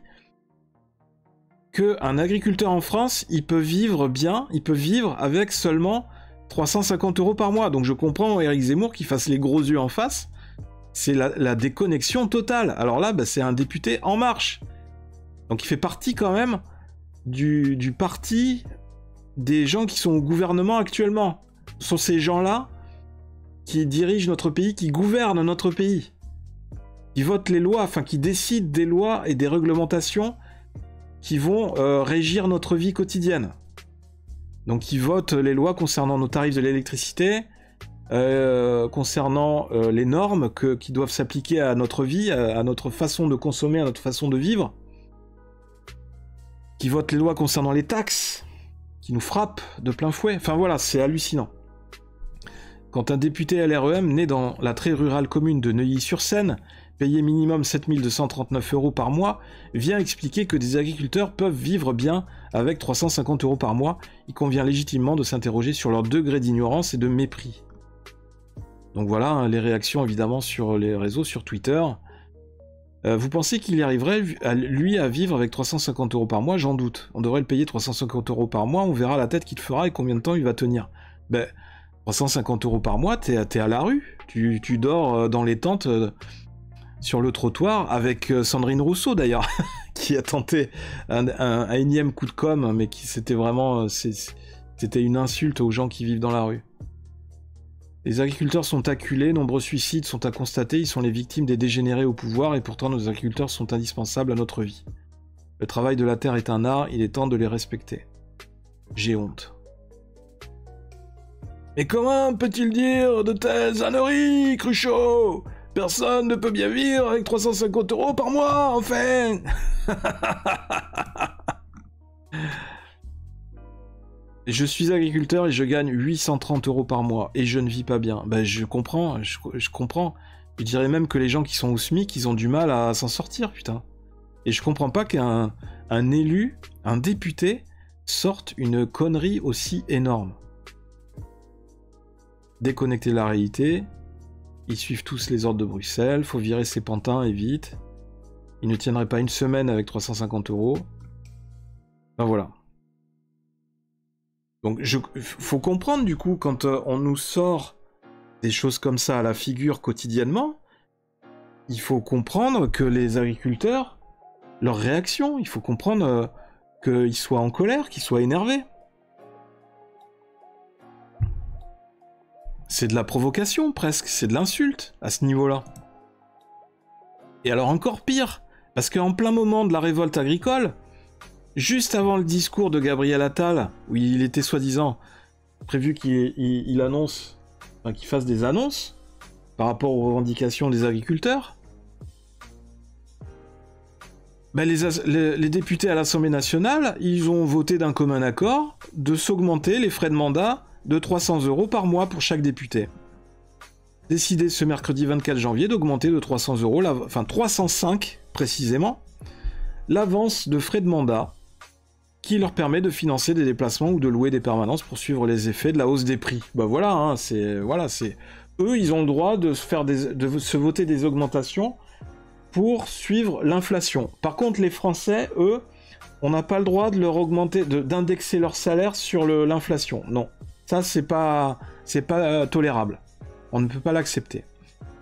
qu'un agriculteur en France, il peut vivre bien, il peut vivre avec seulement 350 € par mois. Donc je comprends Éric Zemmour qui fasse les gros yeux en face. C'est la déconnexion totale. Alors là, c'est un député En Marche. Donc il fait partie quand même du parti des gens qui sont au gouvernement actuellement. Ce sont ces gens-là qui dirigent notre pays, qui gouvernent notre pays, qui votent les lois, enfin qui décident des lois et des réglementations qui vont régir notre vie quotidienne. Donc ils votent les lois concernant nos tarifs de l'électricité, concernant les normes qui doivent s'appliquer à notre vie, à notre façon de consommer, à notre façon de vivre, qui votent les lois concernant les taxes, qui nous frappent de plein fouet. Enfin voilà, c'est hallucinant. Quand un député LREM né dans la très rurale commune de Neuilly-sur-Seine, payé minimum 7 239 € par mois, vient expliquer que des agriculteurs peuvent vivre bien avec 350 € par mois, il convient légitimement de s'interroger sur leur degré d'ignorance et de mépris. Donc voilà, hein, les réactions évidemment sur les réseaux, sur Twitter. Vous pensez qu'il y arriverait, lui, à vivre avec 350 € par mois? J'en doute. On devrait le payer 350 € par mois, on verra la tête qu'il fera et combien de temps il va tenir. Ben, 350 € par mois, t'es à la rue. Tu dors dans les tentes sur le trottoir avec Sandrine Rousseau d'ailleurs, qui a tenté un énième coup de com', mais qui c'était vraiment... c'était une insulte aux gens qui vivent dans la rue. Les agriculteurs sont acculés, nombreux suicides sont à constater, ils sont les victimes des dégénérés au pouvoir, et pourtant nos agriculteurs sont indispensables à notre vie. Le travail de la terre est un art, il est temps de les respecter. J'ai honte. Mais comment peut-il dire de telles âneries, Cruchot? Personne ne peut bien vivre avec 350 € par mois, enfin. Je suis agriculteur et je gagne 830 € par mois, et je ne vis pas bien. Ben, je comprends, je comprends. Je dirais même que les gens qui sont au SMIC, ils ont du mal à s'en sortir, putain. Et je comprends pas qu'un élu, un député, sorte une connerie aussi énorme. Déconnecter de la réalité, ils suivent tous les ordres de Bruxelles, faut virer ses pantins et vite. Ils ne tiendraient pas une semaine avec 350 €. Ben voilà. Donc faut comprendre du coup, quand on nous sort des choses comme ça à la figure quotidiennement, il faut comprendre que les agriculteurs, leur réaction, il faut comprendre qu'ils soient en colère, qu'ils soient énervés. C'est de la provocation presque, c'est de l'insulte à ce niveau-là. Et alors encore pire, parce qu'en plein moment de la révolte agricole, juste avant le discours de Gabriel Attal, où il était soi-disant prévu qu'il annonce, enfin qu'il fasse des annonces par rapport aux revendications des agriculteurs, ben les députés à l'Assemblée nationale, ils ont voté d'un commun accord de s'augmenter les frais de mandat de 300 € par mois pour chaque député. Décidé ce mercredi 24 janvier d'augmenter de 300 €, enfin 305 précisément, l'avance de frais de mandat qui leur permet de financer des déplacements ou de louer des permanences pour suivre les effets de la hausse des prix. Bah voilà, hein, eux, ils ont le droit de se voter des augmentations pour suivre l'inflation. Par contre, les Français, eux, on n'a pas le droit de leur augmenter, d'indexer leur salaire sur l'inflation. Non, ça c'est pas tolérable. On ne peut pas l'accepter.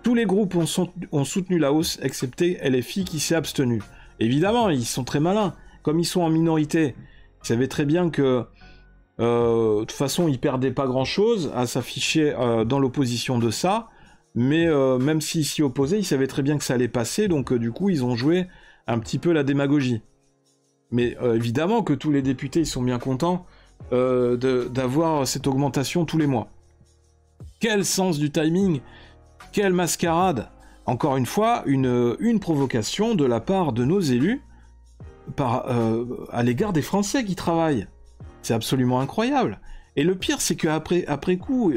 Tous les groupes ont soutenu la hausse, excepté LFI qui s'est abstenu. Évidemment, ils sont très malins. Comme ils sont en minorité, ils savaient très bien que de toute façon, ils perdaient pas grand-chose à s'afficher dans l'opposition de ça. Mais même s'ils s'y opposaient, ils savaient très bien que ça allait passer. Donc du coup, ils ont joué un petit peu la démagogie. Mais évidemment que tous les députés, ils sont bien contents d'avoir cette augmentation tous les mois. Quel sens du timing! Quelle mascarade! Encore une fois, une provocation de la part de nos élus à l'égard des Français qui travaillent. C'est absolument incroyable. Et le pire, c'est qu'après coup,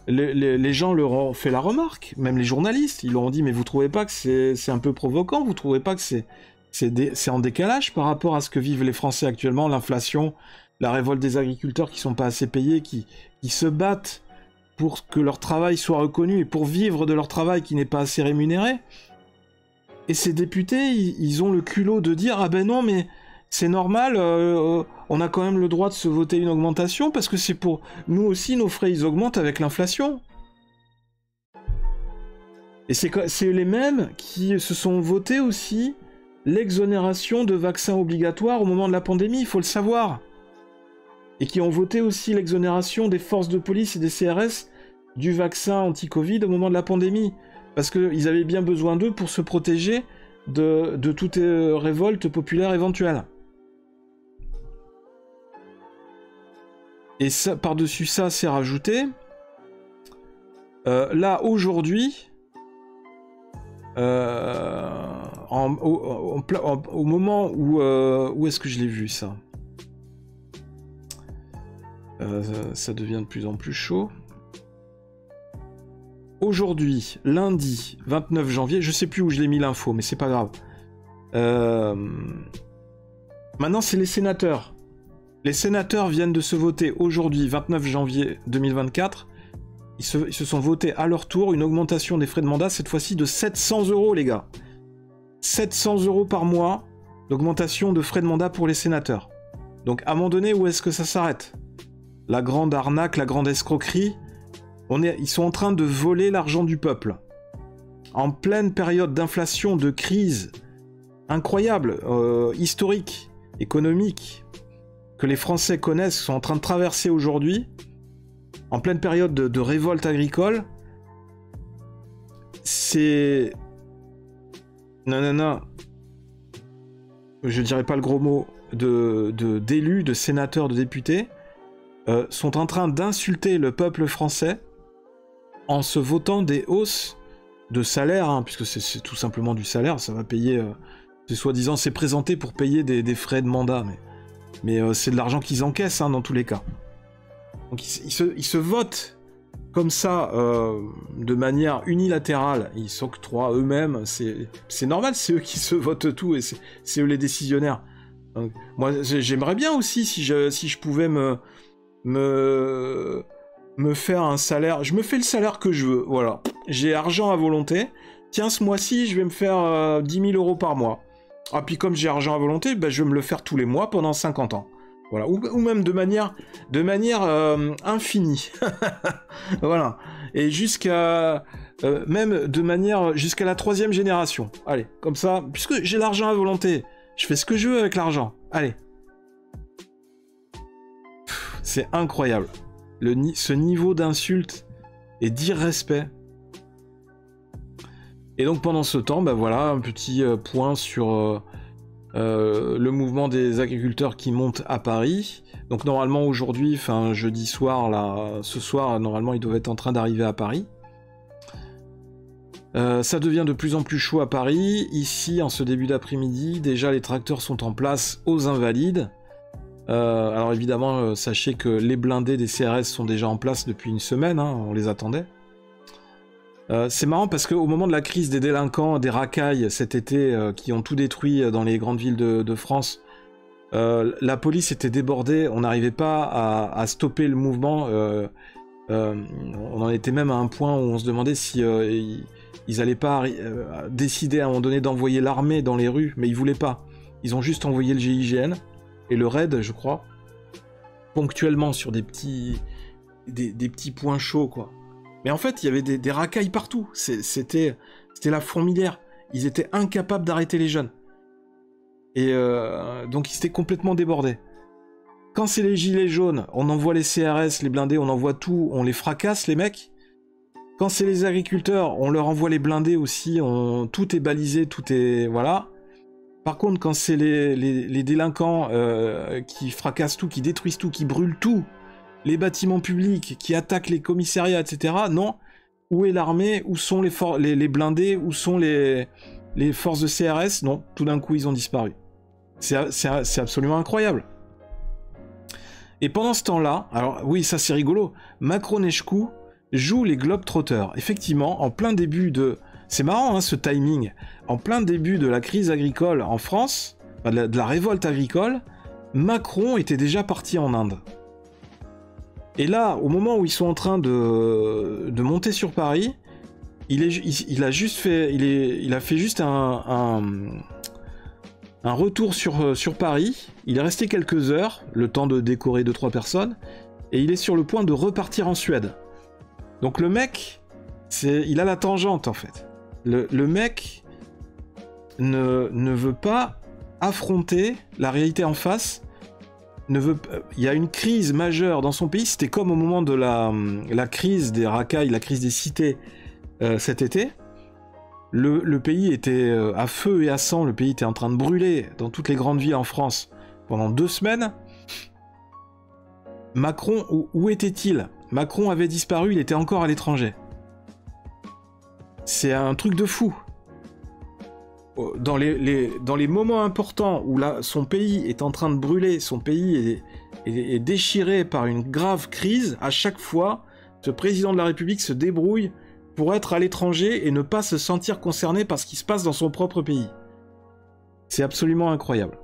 les gens leur ont fait la remarque, même les journalistes, ils leur ont dit « Mais vous trouvez pas que c'est un peu provoquant? Vous trouvez pas que c'est en décalage par rapport à ce que vivent les Français actuellement, l'inflation, la révolte des agriculteurs qui sont pas assez payés, qui se battent pour que leur travail soit reconnu et pour vivre de leur travail qui n'est pas assez rémunéré. Et ces députés, ils ont le culot de dire « Ah ben non, mais c'est normal, on a quand même le droit de se voter une augmentation parce que c'est pour... Nous aussi, nos frais, ils augmentent avec l'inflation. » Et c'est les mêmes qui se sont votés aussi l'exonération de vaccins obligatoires au moment de la pandémie, il faut le savoir. et qui ont voté aussi l'exonération des forces de police et des CRS du vaccin anti-Covid au moment de la pandémie, parce qu'ils avaient bien besoin d'eux pour se protéger de toute révolte populaire éventuelle. Et ça, par-dessus ça, c'est rajouté. Là, aujourd'hui, au moment où est-ce que je l'ai vu, ça ça devient de plus en plus chaud. Aujourd'hui, lundi 29 janvier, je sais plus où je l'ai mis l'info, mais c'est pas grave. Maintenant, c'est les sénateurs. Les sénateurs viennent de se voter aujourd'hui, 29 janvier 2024. Ils se sont votés à leur tour une augmentation des frais de mandat, cette fois-ci de 700 €, les gars. 700 € par mois d'augmentation de frais de mandat pour les sénateurs. Donc, à un moment donné, où est-ce que ça s'arrête? La grande arnaque, la grande escroquerie. Ils sont en train de voler l'argent du peuple. En pleine période d'inflation, de crise incroyable, historique, économique, que les Français connaissent, sont en train de traverser aujourd'hui, en pleine période de révolte agricole, c'est... Non. Je dirais pas le gros mot, d'élus, de sénateurs, de députés, sont en train d'insulter le peuple français en se votant des hausses de salaire, hein, puisque c'est tout simplement du salaire, ça va payer... c'est soi-disant, c'est présenté pour payer des frais de mandat, mais c'est de l'argent qu'ils encaissent, hein, dans tous les cas. Donc ils se votent comme ça, de manière unilatérale, ils s'octroient eux-mêmes, c'est normal, c'est eux qui se votent tout, et c'est eux les décisionnaires. Donc, moi, j'aimerais bien aussi, si je pouvais me faire un salaire, je me fais le salaire que je veux, voilà. J'ai argent à volonté, tiens, ce mois-ci, je vais me faire 10 000 € par mois. Ah, puis comme j'ai argent à volonté, ben, je vais me le faire tous les mois pendant 50 ans. Voilà, ou même de manière infinie. Voilà. Et jusqu'à... même de manière... jusqu'à la 3e génération. Allez, comme ça, puisque j'ai l'argent à volonté, je fais ce que je veux avec l'argent. Allez. C'est incroyable. Ce niveau d'insulte et d'irrespect. Et donc pendant ce temps, ben voilà, un petit point sur le mouvement des agriculteurs qui monte à Paris. Donc normalement aujourd'hui, enfin jeudi soir, là, ce soir, normalement ils doivent être en train d'arriver à Paris. Ça devient de plus en plus chaud à Paris. Ici, en ce début d'après-midi, déjà les tracteurs sont en place aux Invalides. Alors évidemment, sachez que les blindés des CRS sont déjà en place depuis une semaine, hein, on les attendait. C'est marrant parce qu'au moment de la crise des délinquants, des racailles cet été, qui ont tout détruit dans les grandes villes de France, la police était débordée, on n'arrivait pas à stopper le mouvement, on en était même à un point où on se demandait si ils allaient pas décider à un moment donné d'envoyer l'armée dans les rues, mais ils voulaient pas. Ils ont juste envoyé le GIGN et le RAID, je crois, ponctuellement sur des petits points chauds, quoi. Mais en fait, il y avait des racailles partout. C'était la fourmilière. Ils étaient incapables d'arrêter les jeunes. Et donc, ils étaient complètement débordés. Quand c'est les gilets jaunes, on envoie les CRS, les blindés, on envoie tout, on les fracasse, les mecs. Quand c'est les agriculteurs, on leur envoie les blindés aussi, tout est balisé, tout est... Voilà. Par contre, quand c'est les délinquants qui fracassent tout, qui détruisent tout, qui brûlent tout, les bâtiments publics, qui attaquent les commissariats, etc., non. Où est l'armée? Où sont les blindés? Où sont les forces de CRS? Non, tout d'un coup, ils ont disparu. C'est absolument incroyable. Et pendant ce temps-là, alors oui, ça c'est rigolo, Macronescu joue les Globetrotters. Effectivement, en plein début de... C'est marrant, hein, ce timing. En plein début de la crise agricole en France, de la révolte agricole, Macron était déjà parti en Inde. Et là, au moment où ils sont en train de monter sur Paris, il a fait juste un retour sur Paris. Il est resté quelques heures, le temps de décorer 2-3 personnes, et il est sur le point de repartir en Suède. Donc le mec, il a la tangente en fait. Le mec ne veut pas affronter la réalité en face il y a une crise majeure dans son pays. C'était comme au moment de la crise des racailles, la crise des cités cet été. Le pays était à feu et à sang, le pays était en train de brûler dans toutes les grandes villes en France pendant 2 semaines. Macron, où était-il? Macron avait disparu, il était encore à l'étranger. C'est un truc de fou. Dans les moments importants où son pays est en train de brûler, son pays est déchiré par une grave crise, à chaque fois, ce président de la République se débrouille pour être à l'étranger et ne pas se sentir concerné par ce qui se passe dans son propre pays. C'est absolument incroyable.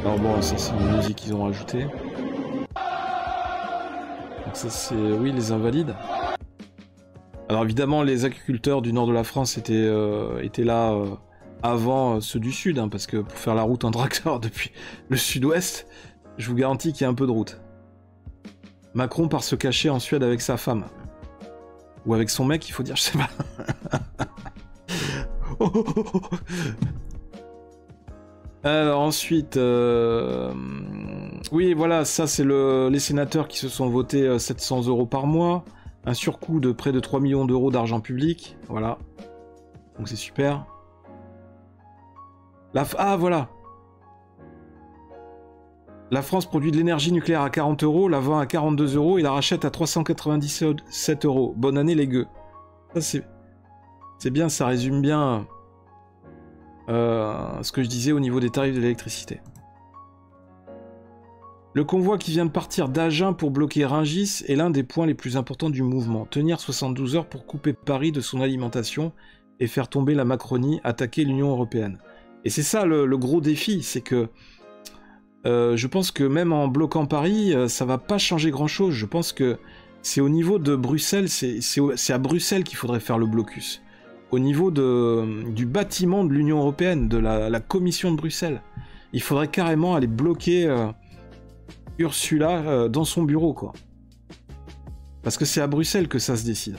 Alors bon, ça c'est une musique qu'ils ont rajoutée. Donc ça c'est, oui, les invalides. Alors évidemment, les agriculteurs du nord de la France étaient là avant ceux du sud, hein, parce que pour faire la route en tracteur depuis le sud-ouest, je vous garantis qu'il y a un peu de route. Macron part se cacher en Suède avec sa femme. Ou avec son mec, il faut dire, je sais pas. Oh, oh, oh, oh. Alors ensuite, oui voilà, ça c'est les sénateurs qui se sont votés 700 € par mois, un surcoût de près de 3 millions d'euros d'argent public, voilà, donc c'est super. Ah voilà, la France produit de l'énergie nucléaire à 40 €, la vend à 42 € et la rachète à 397 €. Bonne année les gueux. Ça c'est bien, ça résume bien ce que je disais au niveau des tarifs de l'électricité. Le convoi qui vient de partir d'Agen pour bloquer Rungis est l'un des points les plus importants du mouvement. Tenir 72 heures pour couper Paris de son alimentation et faire tomber la Macronie, attaquer l'Union européenne. Et c'est ça le gros défi, c'est que je pense que même en bloquant Paris, ça va pas changer grand-chose. Je pense que c'est au niveau de Bruxelles, c'est à Bruxelles qu'il faudrait faire le blocus. Au niveau du bâtiment de l'Union européenne, de la Commission de Bruxelles. Il faudrait carrément aller bloquer Ursula dans son bureau, quoi. Parce que c'est à Bruxelles que ça se décide.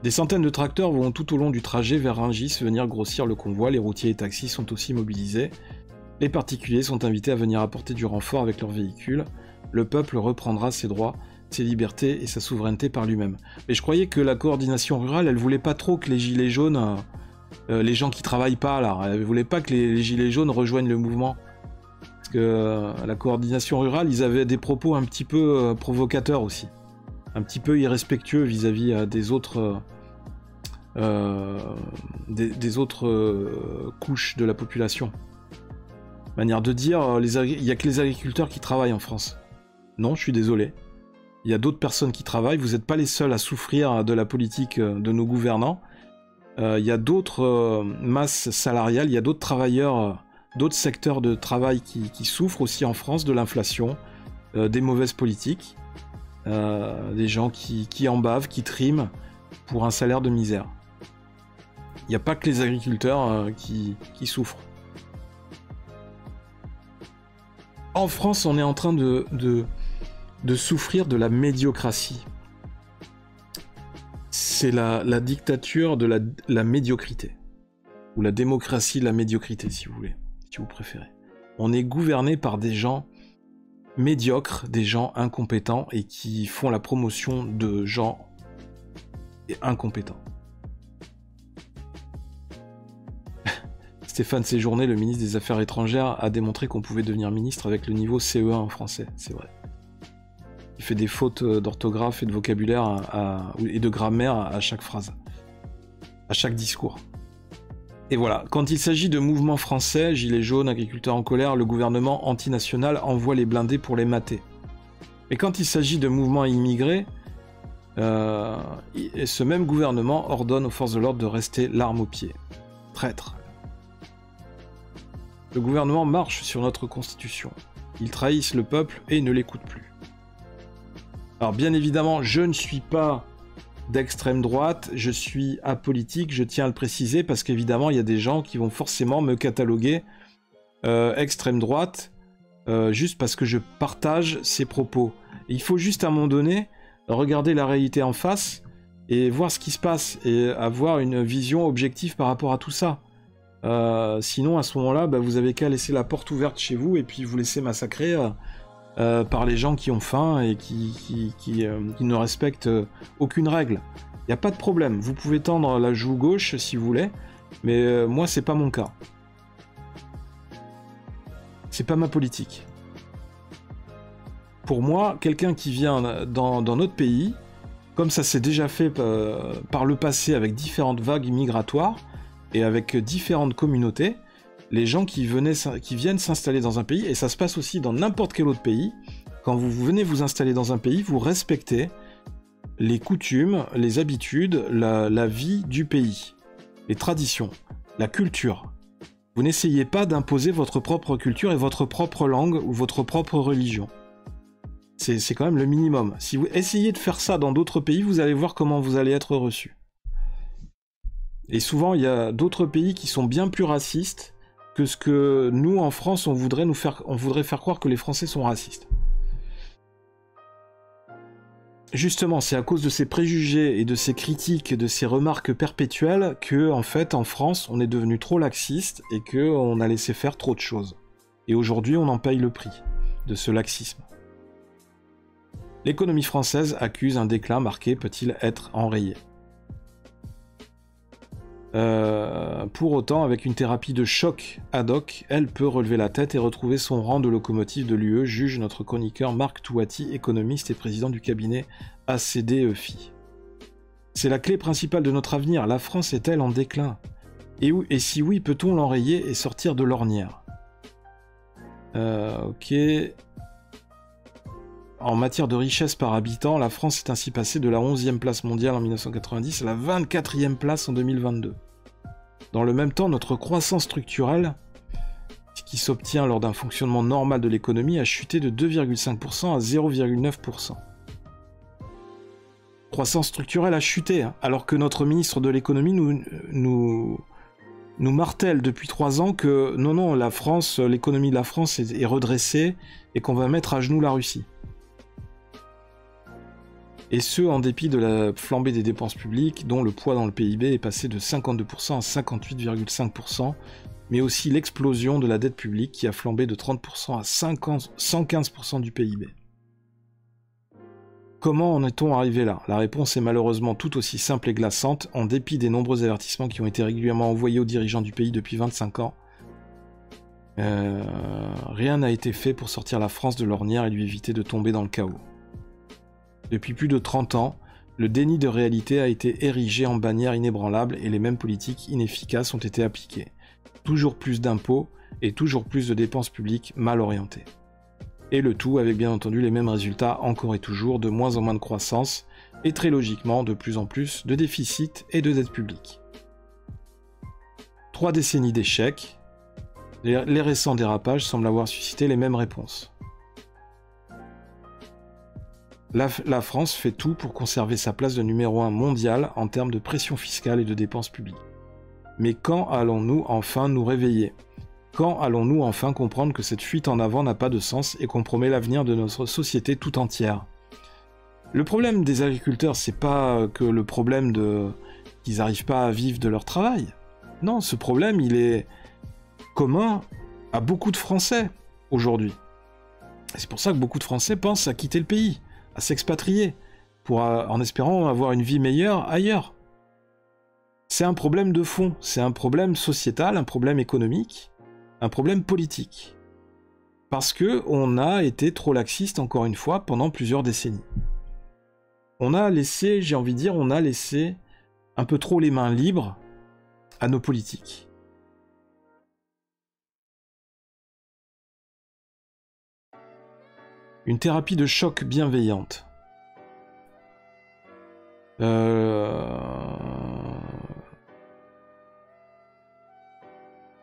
Des centaines de tracteurs vont tout au long du trajet vers Rungis venir grossir le convoi. Les routiers et taxis sont aussi mobilisés. Les particuliers sont invités à venir apporter du renfort avec leurs véhicules. Le peuple reprendra ses droits, ses libertés et sa souveraineté par lui-même. Mais je croyais que la coordination rurale, elle voulait pas trop que les gilets jaunes, les gens qui travaillent pas là, elle voulait pas que les gilets jaunes rejoignent le mouvement. Parce que la coordination rurale, ils avaient des propos un petit peu provocateurs aussi. Un petit peu irrespectueux vis-à-vis des autres couches de la population. Manière de dire, il y a que les agriculteurs qui travaillent en France. Non, je suis désolé. Il y a d'autres personnes qui travaillent, vous n'êtes pas les seuls à souffrir de la politique de nos gouvernants. Il y a d'autres masses salariales, il y a d'autres travailleurs, d'autres secteurs de travail qui souffrent aussi en France de l'inflation, des mauvaises politiques, des gens qui en bavent, qui triment pour un salaire de misère. Il n'y a pas que les agriculteurs qui souffrent. En France, on est en train de souffrir de la médiocratie. C'est la dictature de la médiocrité. Ou la démocratie de la médiocrité, si vous voulez, si vous préférez. On est gouverné par des gens médiocres, des gens incompétents, et qui font la promotion de gens incompétents. Stéphane Séjourné, le ministre des Affaires étrangères, a démontré qu'on pouvait devenir ministre avec le niveau CE1 en français, c'est vrai. Il fait des fautes d'orthographe et de vocabulaire et de grammaire à chaque phrase, à chaque discours. Et voilà, quand il s'agit de mouvements français, gilets jaunes, agriculteurs en colère, le gouvernement antinational envoie les blindés pour les mater. Mais quand il s'agit de mouvements immigrés, ce même gouvernement ordonne aux forces de l'ordre de rester l'arme au pied. Traître. Le gouvernement marche sur notre constitution. Ils trahissent le peuple et ne l'écoutent plus. Alors bien évidemment, je ne suis pas d'extrême droite, je suis apolitique, je tiens à le préciser, parce qu'évidemment, il y a des gens qui vont forcément me cataloguer extrême droite, juste parce que je partage ces propos. Et il faut juste à un moment donné regarder la réalité en face et voir ce qui se passe et avoir une vision objective par rapport à tout ça. Sinon, à ce moment-là, bah, vous avez qu'à laisser la porte ouverte chez vous et puis vous laisser massacrer par les gens qui ont faim et qui ne respectent aucune règle. Il n'y a pas de problème. Vous pouvez tendre la joue gauche si vous voulez, mais moi, c'est pas mon cas. C'est pas ma politique. Pour moi, quelqu'un qui vient dans notre pays, comme ça s'est déjà fait par le passé avec différentes vagues migratoires et avec différentes communautés, les gens qui viennent s'installer dans un pays, et ça se passe aussi dans n'importe quel autre pays, quand vous venez vous installer dans un pays, vous respectez les coutumes, les habitudes, la vie du pays, les traditions, la culture. Vous n'essayez pas d'imposer votre propre culture et votre propre langue ou votre propre religion. C'est quand même le minimum. Si vous essayez de faire ça dans d'autres pays, vous allez voir comment vous allez être reçu. Et souvent, il y a d'autres pays qui sont bien plus racistes que ce que nous, en France, on voudrait faire croire que les Français sont racistes. Justement, c'est à cause de ces préjugés et de ces critiques, de ces remarques perpétuelles que, en fait, en France, on est devenu trop laxiste et qu'on a laissé faire trop de choses. Et aujourd'hui, on en paye le prix de ce laxisme. L'économie française accuse un déclin marqué, peut-il être enrayé? Pour autant, avec une thérapie de choc ad hoc, elle peut relever la tête et retrouver son rang de locomotive de l'UE, juge notre chroniqueur Marc Touati, économiste et président du cabinet ACD-EFI. C'est la clé principale de notre avenir. La France est-elle en déclin? Et si oui, peut-on l'enrayer et sortir de l'ornière? Ok. En matière de richesse par habitant, la France est ainsi passée de la 11e place mondiale en 1990 à la 24e place en 2022. Dans le même temps, notre croissance structurelle, qui s'obtient lors d'un fonctionnement normal de l'économie, a chuté de 2,5% à 0,9%. Croissance structurelle a chuté, hein, alors que notre ministre de l'économie nous martèle depuis 3 ans que non, la France, l'économie de la France est redressée et qu'on va mettre à genoux la Russie. Et ce, en dépit de la flambée des dépenses publiques, dont le poids dans le PIB est passé de 52% à 58,5%, mais aussi l'explosion de la dette publique qui a flambé de 30% à 115% du PIB. Comment en est-on arrivé là? La réponse est malheureusement tout aussi simple et glaçante, en dépit des nombreux avertissements qui ont été régulièrement envoyés aux dirigeants du pays depuis 25 ans. Rien n'a été fait pour sortir la France de l'ornière et lui éviter de tomber dans le chaos. Depuis plus de 30 ans, le déni de réalité a été érigé en bannière inébranlable et les mêmes politiques inefficaces ont été appliquées. Toujours plus d'impôts et toujours plus de dépenses publiques mal orientées. Et le tout avec bien entendu les mêmes résultats encore et toujours, de moins en moins de croissance et très logiquement de plus en plus de déficit et de dette publique. 3 décennies d'échecs, les récents dérapages semblent avoir suscité les mêmes réponses. La France fait tout pour conserver sa place de numéro 1 mondial en termes de pression fiscale et de dépenses publiques. Mais quand allons-nous enfin nous réveiller? Quand allons-nous enfin comprendre que cette fuite en avant n'a pas de sens et compromet l'avenir de notre société tout entière? Le problème des agriculteurs, c'est pas que le problème qu'ils n'arrivent pas à vivre de leur travail. Non, ce problème, il est commun à beaucoup de Français aujourd'hui. C'est pour ça que beaucoup de Français pensent à quitter le pays, à s'expatrier, en espérant avoir une vie meilleure ailleurs. C'est un problème de fond, c'est un problème sociétal, un problème économique, un problème politique. Parce que on a été trop laxiste, encore une fois, pendant plusieurs décennies. On a laissé, j'ai envie de dire, on a laissé un peu trop les mains libres à nos politiques. Une thérapie de choc bienveillante.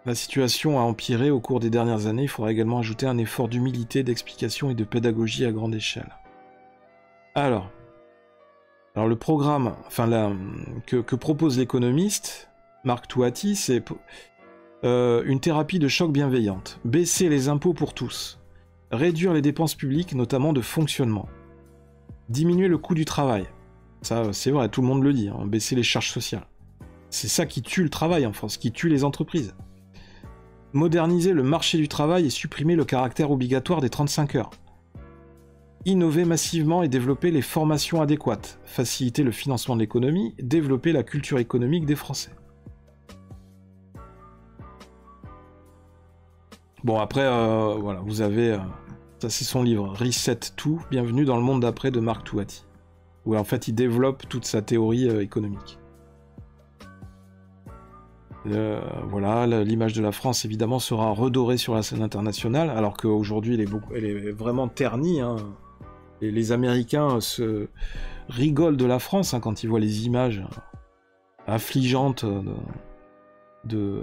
La situation a empiré au cours des dernières années. Il faudra également ajouter un effort d'humilité, d'explication et de pédagogie à grande échelle. Alors le programme, que propose l'économiste Marc Touati, c'est une thérapie de choc bienveillante. Baisser les impôts pour tous. Réduire les dépenses publiques, notamment de fonctionnement. Diminuer le coût du travail. Ça, c'est vrai, tout le monde le dit, hein, baisser les charges sociales. C'est ça qui tue le travail en France, qui tue les entreprises. Moderniser le marché du travail et supprimer le caractère obligatoire des 35 heures. Innover massivement et développer les formations adéquates. Faciliter le financement de l'économie, développer la culture économique des Français. Bon, après, voilà, vous avez... ça, c'est son livre, Reset 2, Bienvenue dans le monde d'après de Mark Touati. Où, en fait, il développe toute sa théorie économique. Voilà, l'image de la France, évidemment, sera redorée sur la scène internationale, alors qu'aujourd'hui, elle est vraiment ternie. Hein. Et les Américains se rigolent de la France hein, quand ils voient les images affligeantes de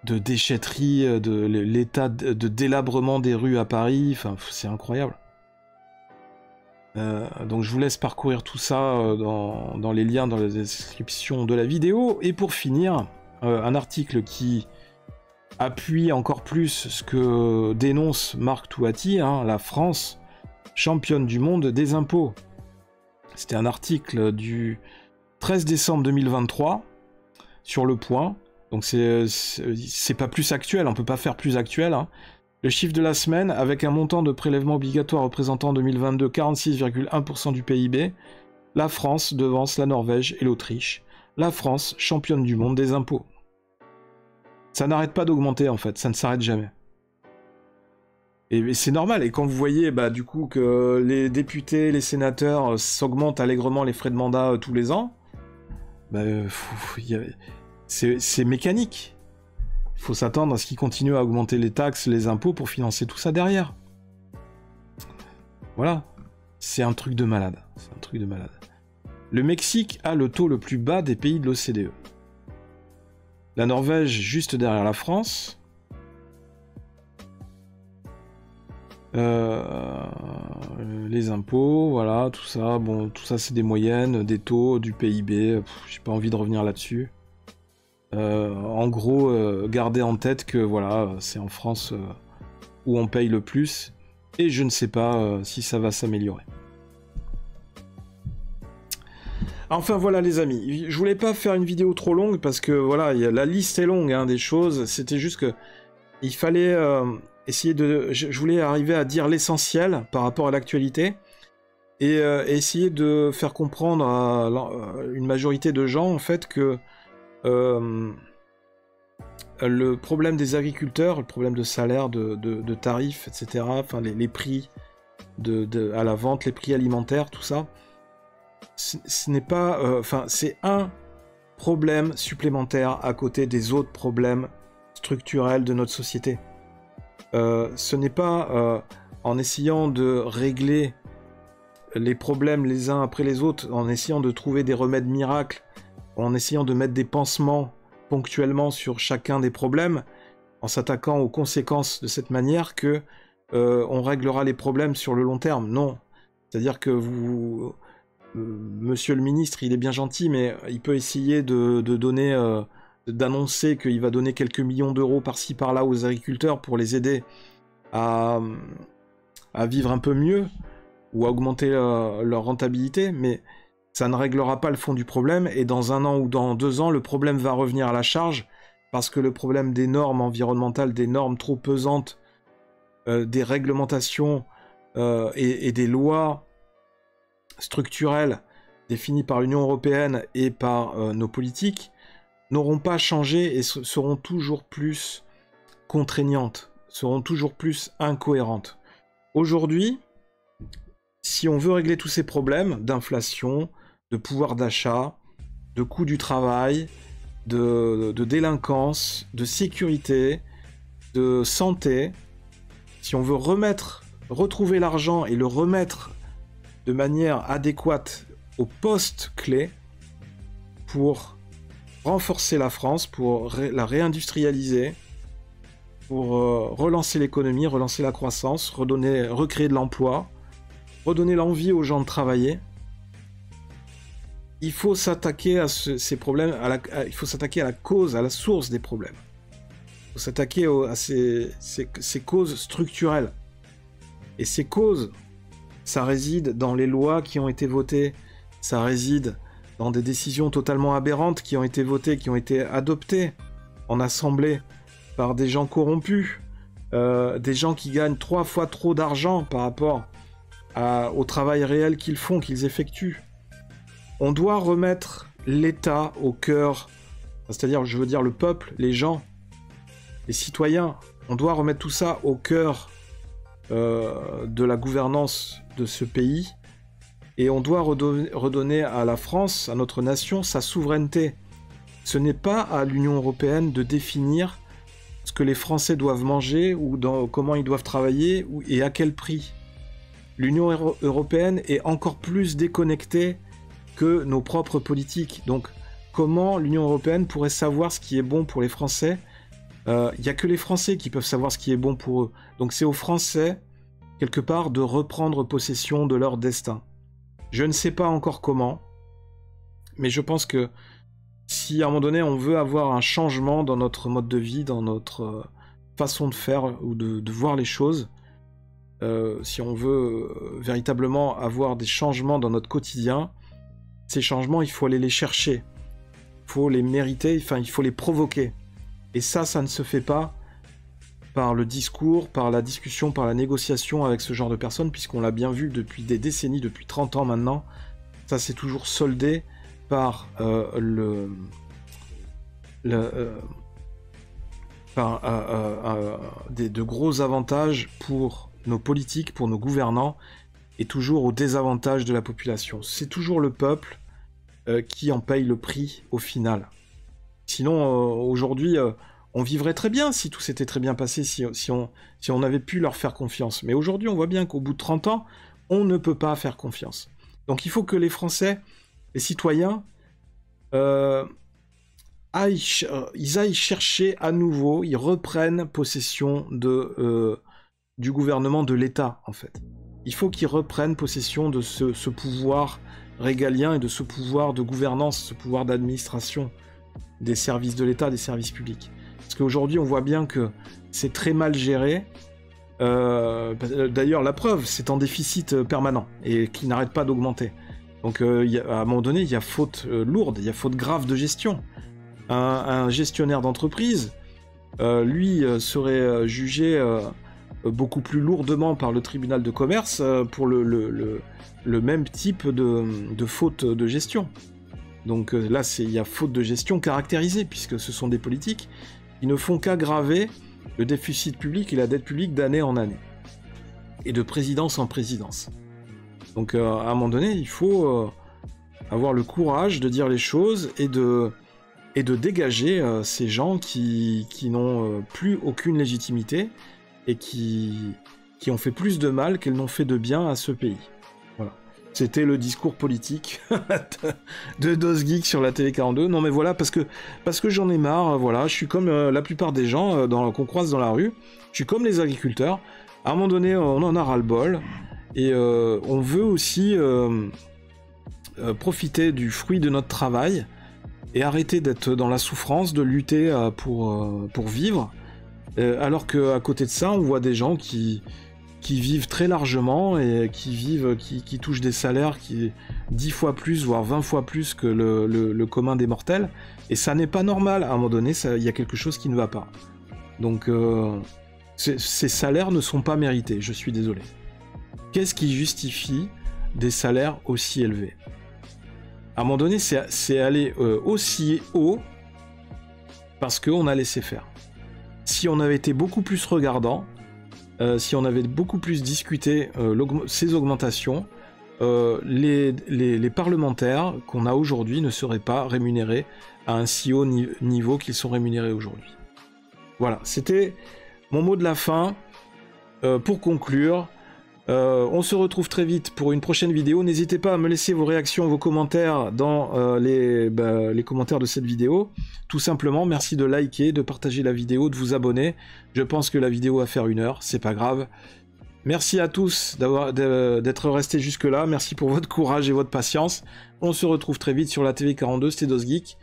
déchetterie, de l'état de délabrement des rues à Paris, enfin, c'est incroyable. Donc je vous laisse parcourir tout ça dans les liens dans la description de la vidéo. Et pour finir, un article qui appuie encore plus ce que dénonce Mark Touati, hein, la France, championne du monde des impôts. C'était un article du 13 décembre 2023 sur Le Point. Donc c'est pas plus actuel, on peut pas faire plus actuel. Hein. Le chiffre de la semaine, avec un montant de prélèvement obligatoire représentant en 2022 46,1% du PIB, la France devance la Norvège et l'Autriche. La France, championne du monde des impôts. Ça n'arrête pas d'augmenter en fait, ça ne s'arrête jamais. Et c'est normal, et quand vous voyez du coup que les députés, les sénateurs s'augmentent allègrement les frais de mandat tous les ans, c'est mécanique. Il faut s'attendre à ce qu'ils continuent à augmenter les taxes, les impôts pour financer tout ça derrière. Voilà. C'est un truc de malade. C'est un truc de malade. Le Mexique a le taux le plus bas des pays de l'OCDE. La Norvège juste derrière la France. Les impôts, voilà, tout ça. Bon, tout ça c'est des moyennes, des taux, du PIB. J'ai pas envie de revenir là-dessus. En gros, gardez en tête que voilà, c'est en France où on paye le plus, et je ne sais pas si ça va s'améliorer. Enfin voilà les amis, je voulais pas faire une vidéo trop longue parce que voilà, la liste est longue hein, des choses, c'était juste que il fallait essayer de... Je voulais arriver à dire l'essentiel par rapport à l'actualité, et essayer de faire comprendre à une majorité de gens en fait que le problème des agriculteurs, le problème de salaire, de tarifs, etc., enfin les prix à la vente, les prix alimentaires, tout ça, ce n'est pas... Enfin, c'est un problème supplémentaire à côté des autres problèmes structurels de notre société. Ce n'est pas en essayant de régler les problèmes les uns après les autres, en essayant de trouver des remèdes miracles, en essayant de mettre des pansements ponctuellement sur chacun des problèmes, en s'attaquant aux conséquences de cette manière que on réglera les problèmes sur le long terme. Non. C'est-à-dire que vous... Monsieur le ministre, il est bien gentil, mais il peut essayer de donner... d'annoncer qu'il va donner quelques millions d'euros par-ci par-là aux agriculteurs pour les aider à vivre un peu mieux, ou à augmenter leur rentabilité, mais... ça ne réglera pas le fond du problème, et dans 1 an ou dans 2 ans, le problème va revenir à la charge, parce que le problème des normes environnementales, des normes trop pesantes, des réglementations et des lois structurelles définies par l'Union européenne et par nos politiques, n'auront pas changé et seront toujours plus contraignantes, seront toujours plus incohérentes. Aujourd'hui, si on veut régler tous ces problèmes d'inflation, de pouvoir d'achat, de coût du travail, de délinquance, de sécurité, de santé, si on veut retrouver l'argent et le remettre de manière adéquate au poste clé pour renforcer la France, pour la réindustrialiser, pour relancer l'économie, relancer la croissance, recréer de l'emploi, redonner l'envie aux gens de travailler, il faut s'attaquer à ces problèmes, il faut s'attaquer à la cause, à la source des problèmes. Il faut s'attaquer à ces causes structurelles. Et ces causes, ça réside dans les lois qui ont été votées ça réside dans des décisions totalement aberrantes qui ont été votées, qui ont été adoptées en assemblée par des gens corrompus, des gens qui gagnent 3 fois trop d'argent par rapport au travail réel qu'ils font, qu'ils effectuent. On doit remettre l'État au cœur, c'est-à-dire, je veux dire, le peuple, les gens, les citoyens. On doit remettre tout ça au cœur de la gouvernance de ce pays. Et on doit redonner à la France, à notre nation, sa souveraineté. Ce n'est pas à l'Union européenne de définir ce que les Français doivent manger ou comment ils doivent travailler et à quel prix. L'Union européenne est encore plus déconnectée que nos propres politiques. Donc, comment l'Union européenne pourrait savoir ce qui est bon pour les Français ? Il n'y a que les Français qui peuvent savoir ce qui est bon pour eux. Donc, c'est aux Français, quelque part, de reprendre possession de leur destin. Je ne sais pas encore comment, mais je pense que si à un moment donné on veut avoir un changement dans notre mode de vie, dans notre façon de faire ou de voir les choses, si on veut véritablement avoir des changements dans notre quotidien, ces changements, il faut aller les chercher, il faut les mériter, enfin il faut les provoquer. Et ça ne se fait pas par le discours, par la discussion, par la négociation avec ce genre de personnes, puisqu'on l'a bien vu depuis des décennies, depuis 30 ans maintenant, ça s'est toujours soldé par de gros avantages pour nos politiques, pour nos gouvernants, et toujours au désavantage de la population. C'est toujours le peuple qui en paye le prix au final. Sinon, aujourd'hui, on vivrait très bien si tout s'était très bien passé, si on avait pu leur faire confiance. Mais aujourd'hui, on voit bien qu'au bout de 30 ans, on ne peut pas faire confiance. Donc il faut que les Français, les citoyens, ils aillent chercher à nouveau, ils reprennent possession du gouvernement, de l'État, en fait. Il faut qu'ils reprennent possession de ce pouvoir régalien et de ce pouvoir de gouvernance, ce pouvoir d'administration des services de l'État, des services publics. Parce qu'aujourd'hui, on voit bien que c'est très mal géré. D'ailleurs, la preuve, c'est en déficit permanent et qui n'arrête pas d'augmenter. Donc, à un moment donné, il y a faute lourde, il y a faute grave de gestion. Un gestionnaire d'entreprise, lui, serait jugé beaucoup plus lourdement par le tribunal de commerce pour le même type de faute de gestion. Donc là, il y a faute de gestion caractérisée, puisque ce sont des politiques qui ne font qu'aggraver le déficit public et la dette publique d'année en année, et de présidence en présidence. Donc à un moment donné, il faut avoir le courage de dire les choses et de dégager ces gens qui n'ont plus aucune légitimité et qui ont fait plus de mal qu'elles n'ont fait de bien à ce pays. Voilà. C'était le discours politique de DosGeek sur la TV42. Non mais voilà, parce que j'en ai marre, voilà, je suis comme la plupart des gens qu'on croise dans la rue, je suis comme les agriculteurs, à un moment donné on en a ras-le-bol, et on veut aussi profiter du fruit de notre travail, et arrêter d'être dans la souffrance, de lutter pour vivre, alors qu'à côté de ça, on voit des gens qui vivent très largement et qui touchent des salaires qui 10 fois plus, voire 20 fois plus que le commun des mortels, et ça n'est pas normal. À un moment donné, il y a quelque chose qui ne va pas. Donc, ces salaires ne sont pas mérités, je suis désolé. Qu'est-ce qui justifie des salaires aussi élevés ? À un moment donné, c'est aller aussi haut parce qu'on a laissé faire. Si on avait été beaucoup plus regardant, si on avait beaucoup plus discuté ces augmentations, les parlementaires qu'on a aujourd'hui ne seraient pas rémunérés à un si haut niveau qu'ils sont rémunérés aujourd'hui. Voilà, c'était mon mot de la fin. Pour conclure, on se retrouve très vite pour une prochaine vidéo. N'hésitez pas à me laisser vos réactions, vos commentaires dans les commentaires de cette vidéo. Tout simplement, merci de liker, de partager la vidéo, de vous abonner. Je pense que la vidéo va faire 1 heure, c'est pas grave. Merci à tous d'être restés jusque là. Merci pour votre courage et votre patience. On se retrouve très vite sur la TV42, c'était DosGeek.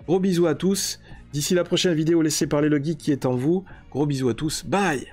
Gros bisous à tous. D'ici la prochaine vidéo, laissez parler le geek qui est en vous. Gros bisous à tous. Bye!